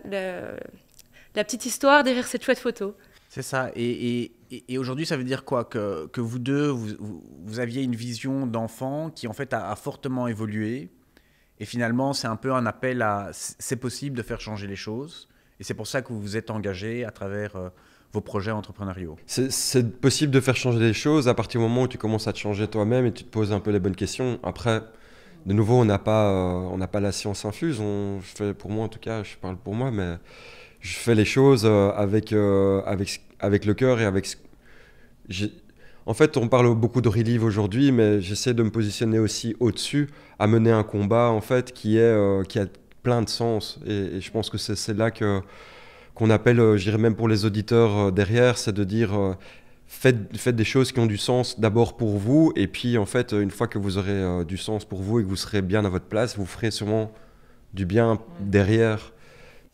La petite histoire derrière cette chouette photo. C'est ça. Et aujourd'hui, ça veut dire quoi? Que vous deux, vous aviez une vision d'enfant qui, en fait, a fortement évolué. Et finalement, c'est un peu un appel à... C'est possible de faire changer les choses. Et c'est pour ça que vous vous êtes engagé à travers vos projets entrepreneuriaux. C'est possible de faire changer les choses à partir du moment où tu commences à te changer toi-même et tu te poses un peu les bonnes questions. Après, de nouveau, on n'a pas la science infuse. Pour moi, en tout cas, je parle pour moi, mais... Je fais les choses avec le cœur et avec... En fait, on parle beaucoup de relive aujourd'hui, mais j'essaie de me positionner aussi au-dessus, à mener un combat en fait qui a plein de sens. Et je pense que c'est là qu'on appelle, je dirais même pour les auditeurs derrière, c'est de dire faites des choses qui ont du sens d'abord pour vous, et puis en fait, une fois que vous aurez du sens pour vous et que vous serez bien à votre place, vous ferez sûrement du bien derrière.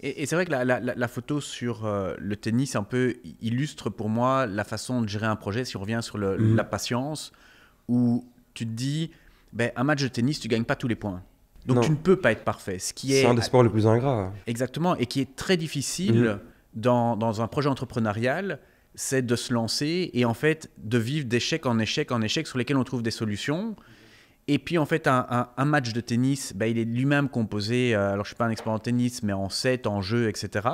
Et c'est vrai que la photo sur le tennis un peu illustre pour moi la façon de gérer un projet, si on revient sur la patience, où tu te dis, un match de tennis, tu ne gagnes pas tous les points. Donc non. Tu ne peux pas être parfait. C'est un des sports les plus ingrats. Exactement, et qui est très difficile dans un projet entrepreneurial, c'est de se lancer et en fait de vivre d'échec en échec sur lesquels on trouve des solutions. Et puis, en fait, un match de tennis, il est lui-même composé, alors je ne suis pas un expert en tennis, mais en sets, en jeux, etc.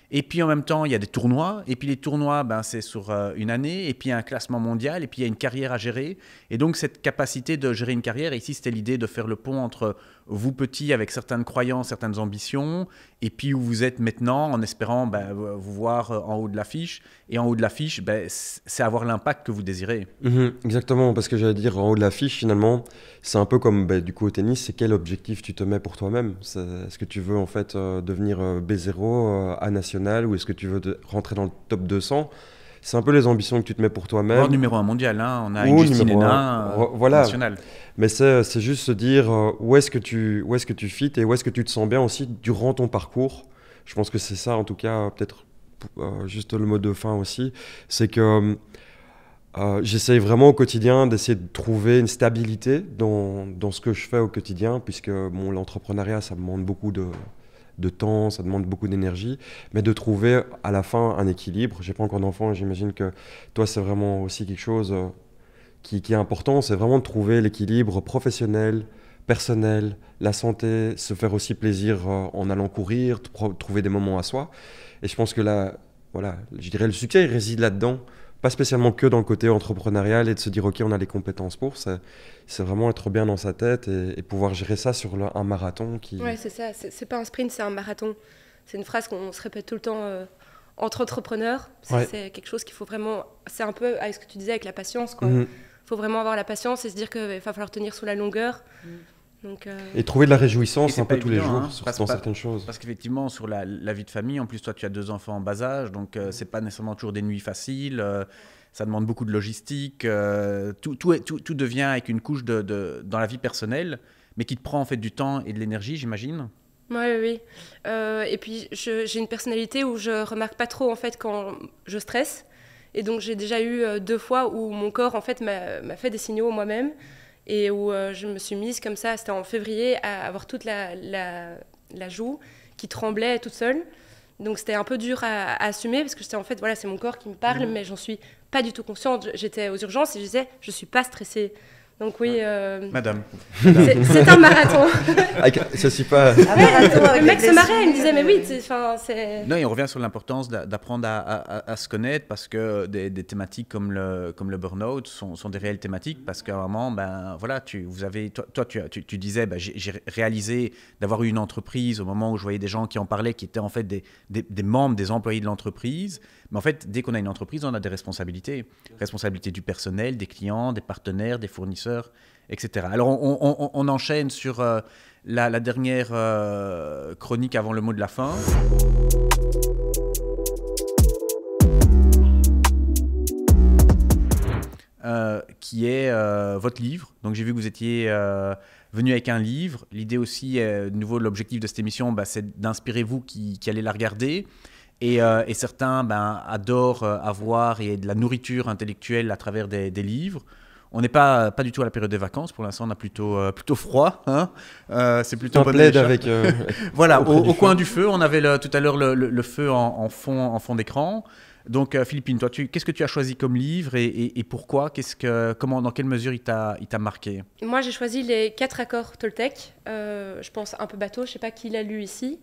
Et puis, en même temps, il y a des tournois. Et puis, les tournois, c'est sur une année. Et puis, il y a un classement mondial. Et puis, il y a une carrière à gérer. Et donc, cette capacité de gérer une carrière, ici, c'était l'idée de faire le pont entre vous, petits, avec certaines croyances, certaines ambitions, et puis où vous êtes maintenant, en espérant vous voir en haut de l'affiche. Et en haut de l'affiche, c'est avoir l'impact que vous désirez. Exactement, parce que j'allais dire, en haut de l'affiche, finalement, c'est un peu comme du coup au tennis, c'est quel objectif tu te mets pour toi-même. Est-ce que tu veux en fait devenir B0 à national, ou est-ce que tu veux rentrer dans le top 200 ? C'est un peu les ambitions que tu te mets pour toi-même. Voire numéro 1 mondial, hein. On a une Justine Hénin nationale. Mais c'est juste se dire où est-ce que tu fit et où est-ce que tu te sens bien aussi durant ton parcours. Je pense que c'est ça, en tout cas, peut-être juste le mot de fin aussi. C'est que j'essaye vraiment au quotidien d'essayer de trouver une stabilité dans ce que je fais au quotidien, puisque l'entrepreneuriat, ça me demande beaucoup de temps, ça demande beaucoup d'énergie, mais de trouver à la fin un équilibre. J'ai pas encore d'enfant, j'imagine que toi c'est vraiment aussi quelque chose qui est important, c'est vraiment de trouver l'équilibre professionnel, personnel, la santé, se faire aussi plaisir en allant courir, trouver des moments à soi. Et je pense que là, voilà, je dirais le succès il réside là-dedans, pas spécialement que dans le côté entrepreneurial et de se dire ok on a les compétences pour, c'est vraiment être bien dans sa tête et pouvoir gérer ça sur un marathon qui... Ouais, c'est ça, c'est pas un sprint, c'est un marathon. C'est une phrase qu'on se répète tout le temps entre entrepreneurs. C'est quelque chose qu'il faut vraiment... C'est un peu avec ce que tu disais avec la patience, quoi. Faut vraiment avoir la patience et se dire qu'il va falloir tenir sur la longueur. Donc, et trouver de la réjouissance un peu tous les jours hein, dans certaines choses. Parce qu'effectivement, sur la vie de famille, en plus, toi, tu as 2 enfants en bas âge, donc c'est pas nécessairement toujours des nuits faciles. Ça demande beaucoup de logistique. Tout devient avec une couche dans la vie personnelle, mais qui te prend en fait du temps et de l'énergie, j'imagine. Oui. Et puis, j'ai une personnalité où je remarque pas trop en fait quand je stresse. Et donc, j'ai déjà eu 2 fois où mon corps en fait m'a fait des signaux moi-même. Et où je me suis mise comme ça, c'était en février, à avoir toute la joue qui tremblait toute seule. Donc c'était un peu dur à assumer parce que en fait, voilà, c'est mon corps qui me parle, mais j'en suis pas du tout consciente. J'étais aux urgences et je disais, je suis pas stressée. Donc oui... Madame. C'est un marathon. Ça suit pas... Le mec se marrait, il me disait, mais oui, c'est... Non, et on revient sur l'importance d'apprendre à se connaître parce que des thématiques comme le burn-out sont des réelles thématiques parce qu'à un moment, ben, voilà, tu disais, ben, j'ai réalisé d'avoir eu une entreprise au moment où je voyais des gens qui en parlaient, qui étaient en fait des membres, des employés de l'entreprise. Mais en fait, dès qu'on a une entreprise, on a des responsabilités. Responsabilités du personnel, des clients, des partenaires, des fournisseurs, etc. Alors, on enchaîne sur la dernière chronique avant le mot de la fin. Qui est votre livre. Donc, j'ai vu que vous étiez venu avec un livre. L'idée aussi, de nouveau, l'objectif de cette émission, bah, c'est d'inspirer vous qui allez la regarder. Et certains adorent avoir de la nourriture intellectuelle à travers des livres. On n'est pas du tout à la période des vacances. Pour l'instant, on a plutôt froid. Hein, c'est plutôt un plaid avec... voilà, au coin du feu. On avait tout à l'heure le feu en fond d'écran. Donc, Philippine, toi, qu'est-ce que tu as choisi comme livre et pourquoi dans quelle mesure il t'a marqué? Moi, j'ai choisi les 4 accords Toltec. Je pense un peu bateau. Je ne sais pas qui l'a lu ici.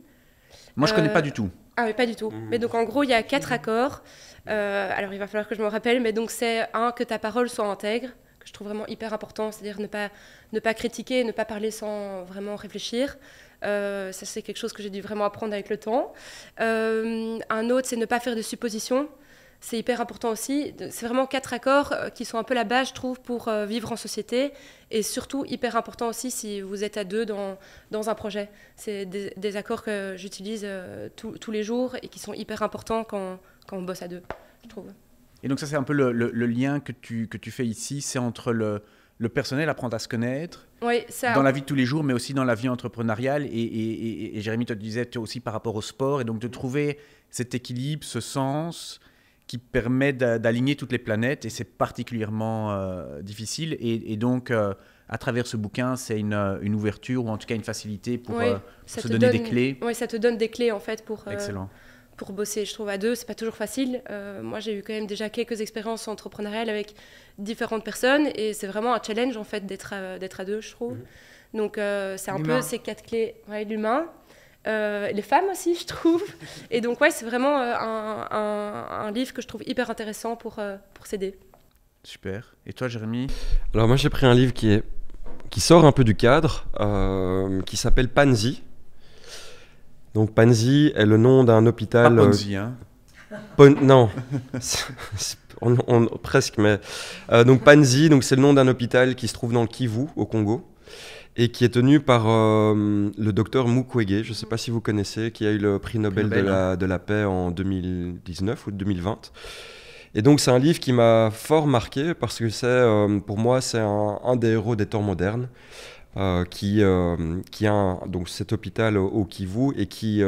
Moi, je ne connais pas du tout. Ah oui, pas du tout. Mais donc, en gros, il y a 4 accords. Alors, il va falloir que je me rappelle. Mais donc, c'est que ta parole soit intègre, que je trouve vraiment hyper important. C'est-à-dire ne pas critiquer, ne pas parler sans vraiment réfléchir. Ça, c'est quelque chose que j'ai dû vraiment apprendre avec le temps. Un autre, c'est ne pas faire de suppositions. C'est hyper important aussi. C'est vraiment 4 accords qui sont un peu la base, je trouve, pour vivre en société. Et surtout, hyper important aussi si vous êtes à 2 dans un projet. C'est des accords que j'utilise tous les jours et qui sont hyper importants quand on bosse à 2, je trouve. Et donc ça, c'est un peu le lien que tu fais ici. C'est entre le personnel, apprendre à se connaître, oui, dans la vie de tous les jours, mais aussi dans la vie entrepreneuriale. Et Jérémy, toi, tu disais aussi par rapport au sport. Et donc de trouver cet équilibre, ce sens qui permet d'aligner toutes les planètes. Et c'est particulièrement difficile. Et donc, à travers ce bouquin, c'est une ouverture ou en tout cas une facilité pour se donner des clés. Oui, ça te donne des clés en fait pour... Excellent. Pour bosser, je trouve, à 2, c'est pas toujours facile. Moi, j'ai eu quand même déjà quelques expériences entrepreneuriales avec différentes personnes et c'est vraiment un challenge, en fait, d'être à 2, je trouve. Donc, c'est un peu ces 4 clés. Ouais, l'humain, les femmes aussi, je trouve. Et donc, ouais, c'est vraiment un livre que je trouve hyper intéressant pour s'aider. Super. Et toi, Jérémy? Alors, moi, j'ai pris un livre qui sort un peu du cadre, qui s'appelle Pansy. Donc Pansy est le nom d'un hôpital... Pas Ponzi, hein non, presque, mais... donc Pansy, c'est le nom d'un hôpital qui se trouve dans le Kivu, au Congo, et qui est tenu par le docteur Mukwege, je ne sais pas si vous connaissez, qui a eu le prix Nobel de la paix en 2019 ou 2020. Et donc c'est un livre qui m'a fort marqué, parce que pour moi, c'est un des héros des temps modernes. Qui a donc cet hôpital au Kivu et qui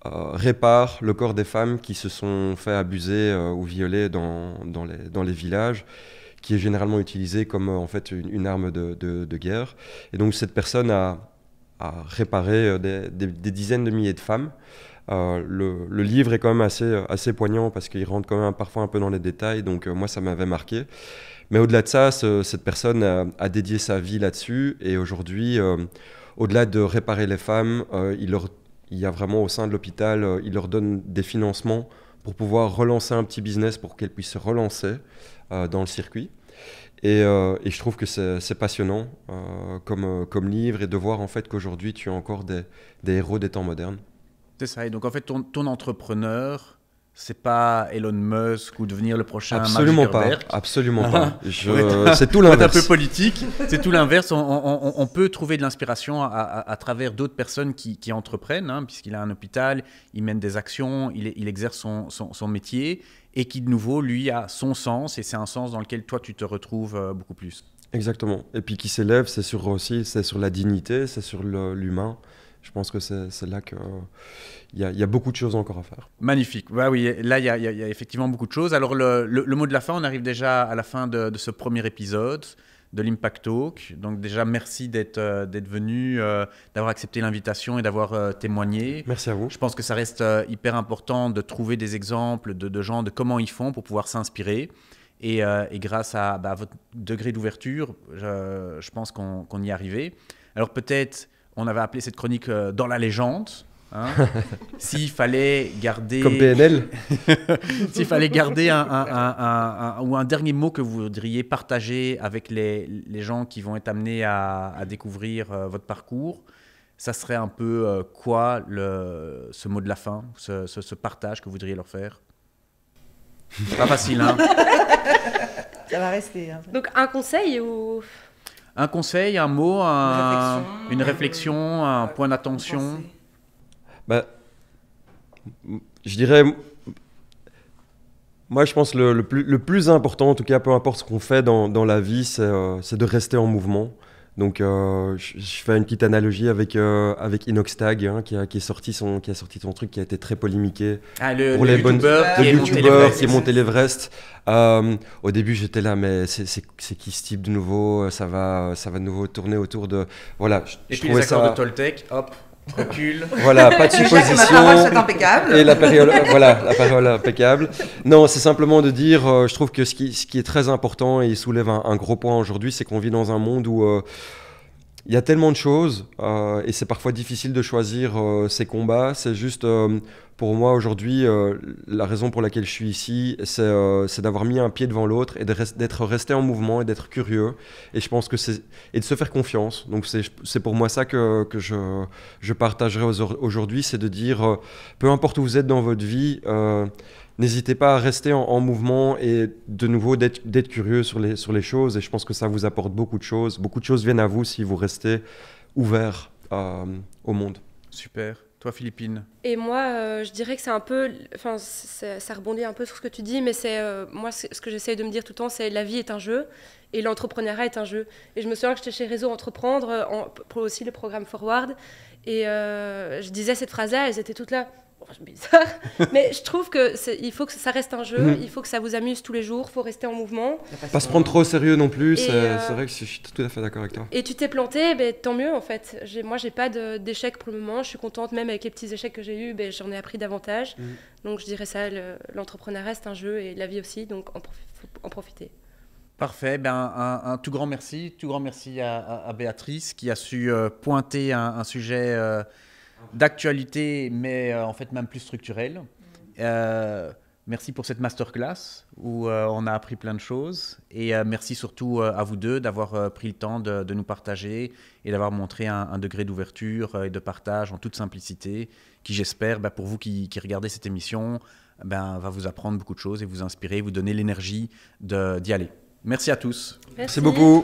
répare le corps des femmes qui se sont fait abuser ou violer dans les villages, qui est généralement utilisé comme en fait une arme de guerre. Et donc cette personne a réparé des dizaines de milliers de femmes. Le livre est quand même assez poignant parce qu'il rentre quand même parfois un peu dans les détails, donc moi ça m'avait marqué. Mais au-delà de ça, cette personne a dédié sa vie là-dessus et aujourd'hui, au-delà de réparer les femmes, il y a vraiment au sein de l'hôpital, il leur donne des financements pour pouvoir relancer un petit business pour qu'elles puissent se relancer dans le circuit. Et je trouve que c'est passionnant comme livre et de voir en fait qu'aujourd'hui tu as encore des héros des temps modernes. C'est ça, et donc en fait ton entrepreneur, c'est pas Elon Musk ou devenir le prochain Absolument Mark Zuckerberg. Absolument pas. C'est tout l'inverse. Un peu politique, c'est tout l'inverse. On peut trouver de l'inspiration à travers d'autres personnes qui entreprennent, hein, puisqu'il a un hôpital, il mène des actions, il exerce son métier, et qui de nouveau, lui, a son sens, et c'est un sens dans lequel toi, tu te retrouves beaucoup plus. Exactement. Et puis qui s'élève, c'est sur la dignité, c'est sur l'humain. Je pense que c'est là qu'il y a beaucoup de choses encore à faire. Magnifique. Bah oui, là, il y a effectivement beaucoup de choses. Alors, le mot de la fin, on arrive déjà à la fin de ce premier épisode de l'Impact Talk. Donc déjà, merci d'être venu, d'avoir accepté l'invitation et d'avoir témoigné. Merci à vous. Je pense que ça reste hyper important de trouver des exemples de gens, de comment ils font pour pouvoir s'inspirer. Et grâce à votre degré d'ouverture, je pense qu'on y est arrivé. Alors peut-être... On avait appelé cette chronique dans la légende. Hein. S'il fallait garder... Comme PNL. S'il fallait garder un dernier mot que vous voudriez partager avec les gens qui vont être amenés à découvrir votre parcours, ça serait un peu quoi ce mot de la fin, ce partage que vous voudriez leur faire? Pas facile, hein? Ça va rester. Hein. Donc un conseil ou... Un conseil, un mot, une réflexion, un point d'attention. Bah, je dirais, moi je pense le plus important, en tout cas peu importe ce qu'on fait dans la vie, c'est de rester en mouvement. Donc je fais une petite analogie avec Inoxtag, hein, qui a sorti son truc qui a été très polémiqué. Pour les youtubeurs qui est monté l'Everest. Au début j'étais là, mais c'est qui ce type de nouveau, ça va de nouveau tourner autour de... Voilà, et puis les accords de Toltec, hop, recul. Voilà, pas de supposition. Ma parole soit impeccable. Et la parole impeccable. Non, c'est simplement de dire, je trouve que ce qui est très important, et il soulève un gros point aujourd'hui, c'est qu'on vit dans un monde où il y a tellement de choses, et c'est parfois difficile de choisir ses combats. C'est juste, pour moi aujourd'hui, la raison pour laquelle je suis ici, c'est d'avoir mis un pied devant l'autre et d'être resté en mouvement et d'être curieux. Et je pense que et de se faire confiance. Donc c'est pour moi ça que je partagerai aujourd'hui, c'est de dire, peu importe où vous êtes dans votre vie, n'hésitez pas à rester en mouvement et de nouveau d'être curieux sur les choses. Et je pense que ça vous apporte beaucoup de choses. Beaucoup de choses viennent à vous si vous restez ouvert au monde. Super. Toi, Philippine? Et moi, je dirais que c'est un peu... Enfin, ça rebondit un peu sur ce que tu dis, mais moi, ce que j'essaye de me dire tout le temps, c'est la vie est un jeu et l'entrepreneuriat est un jeu. Et je me souviens que j'étais chez Réseau Entreprendre, pour aussi le programme Forward, et je disais cette phrase-là, elles étaient toutes là... C'est bizarre, mais je trouve il faut que ça reste un jeu, il faut que ça vous amuse tous les jours, il faut rester en mouvement. Pas se prendre trop au sérieux non plus, c'est vrai que je suis tout à fait d'accord avec toi. Et tu t'es planté, tant mieux en fait. Moi, j'ai pas d'échecs pour le moment, je suis contente, même avec les petits échecs que j'ai eus, j'en ai appris davantage. Donc je dirais ça, l'entrepreneuriat reste un jeu et la vie aussi, donc faut en profiter. Parfait, un tout grand merci à Béatrice qui a su pointer un sujet... d'actualité, mais en fait même plus structurelle. Merci pour cette masterclass où on a appris plein de choses. Et merci surtout à vous deux d'avoir pris le temps de nous partager et d'avoir montré un degré d'ouverture et de partage en toute simplicité qui, j'espère, pour vous qui regardez cette émission, va vous apprendre beaucoup de choses et vous inspirer, vous donner l'énergie d'y aller. Merci à tous. Merci beaucoup.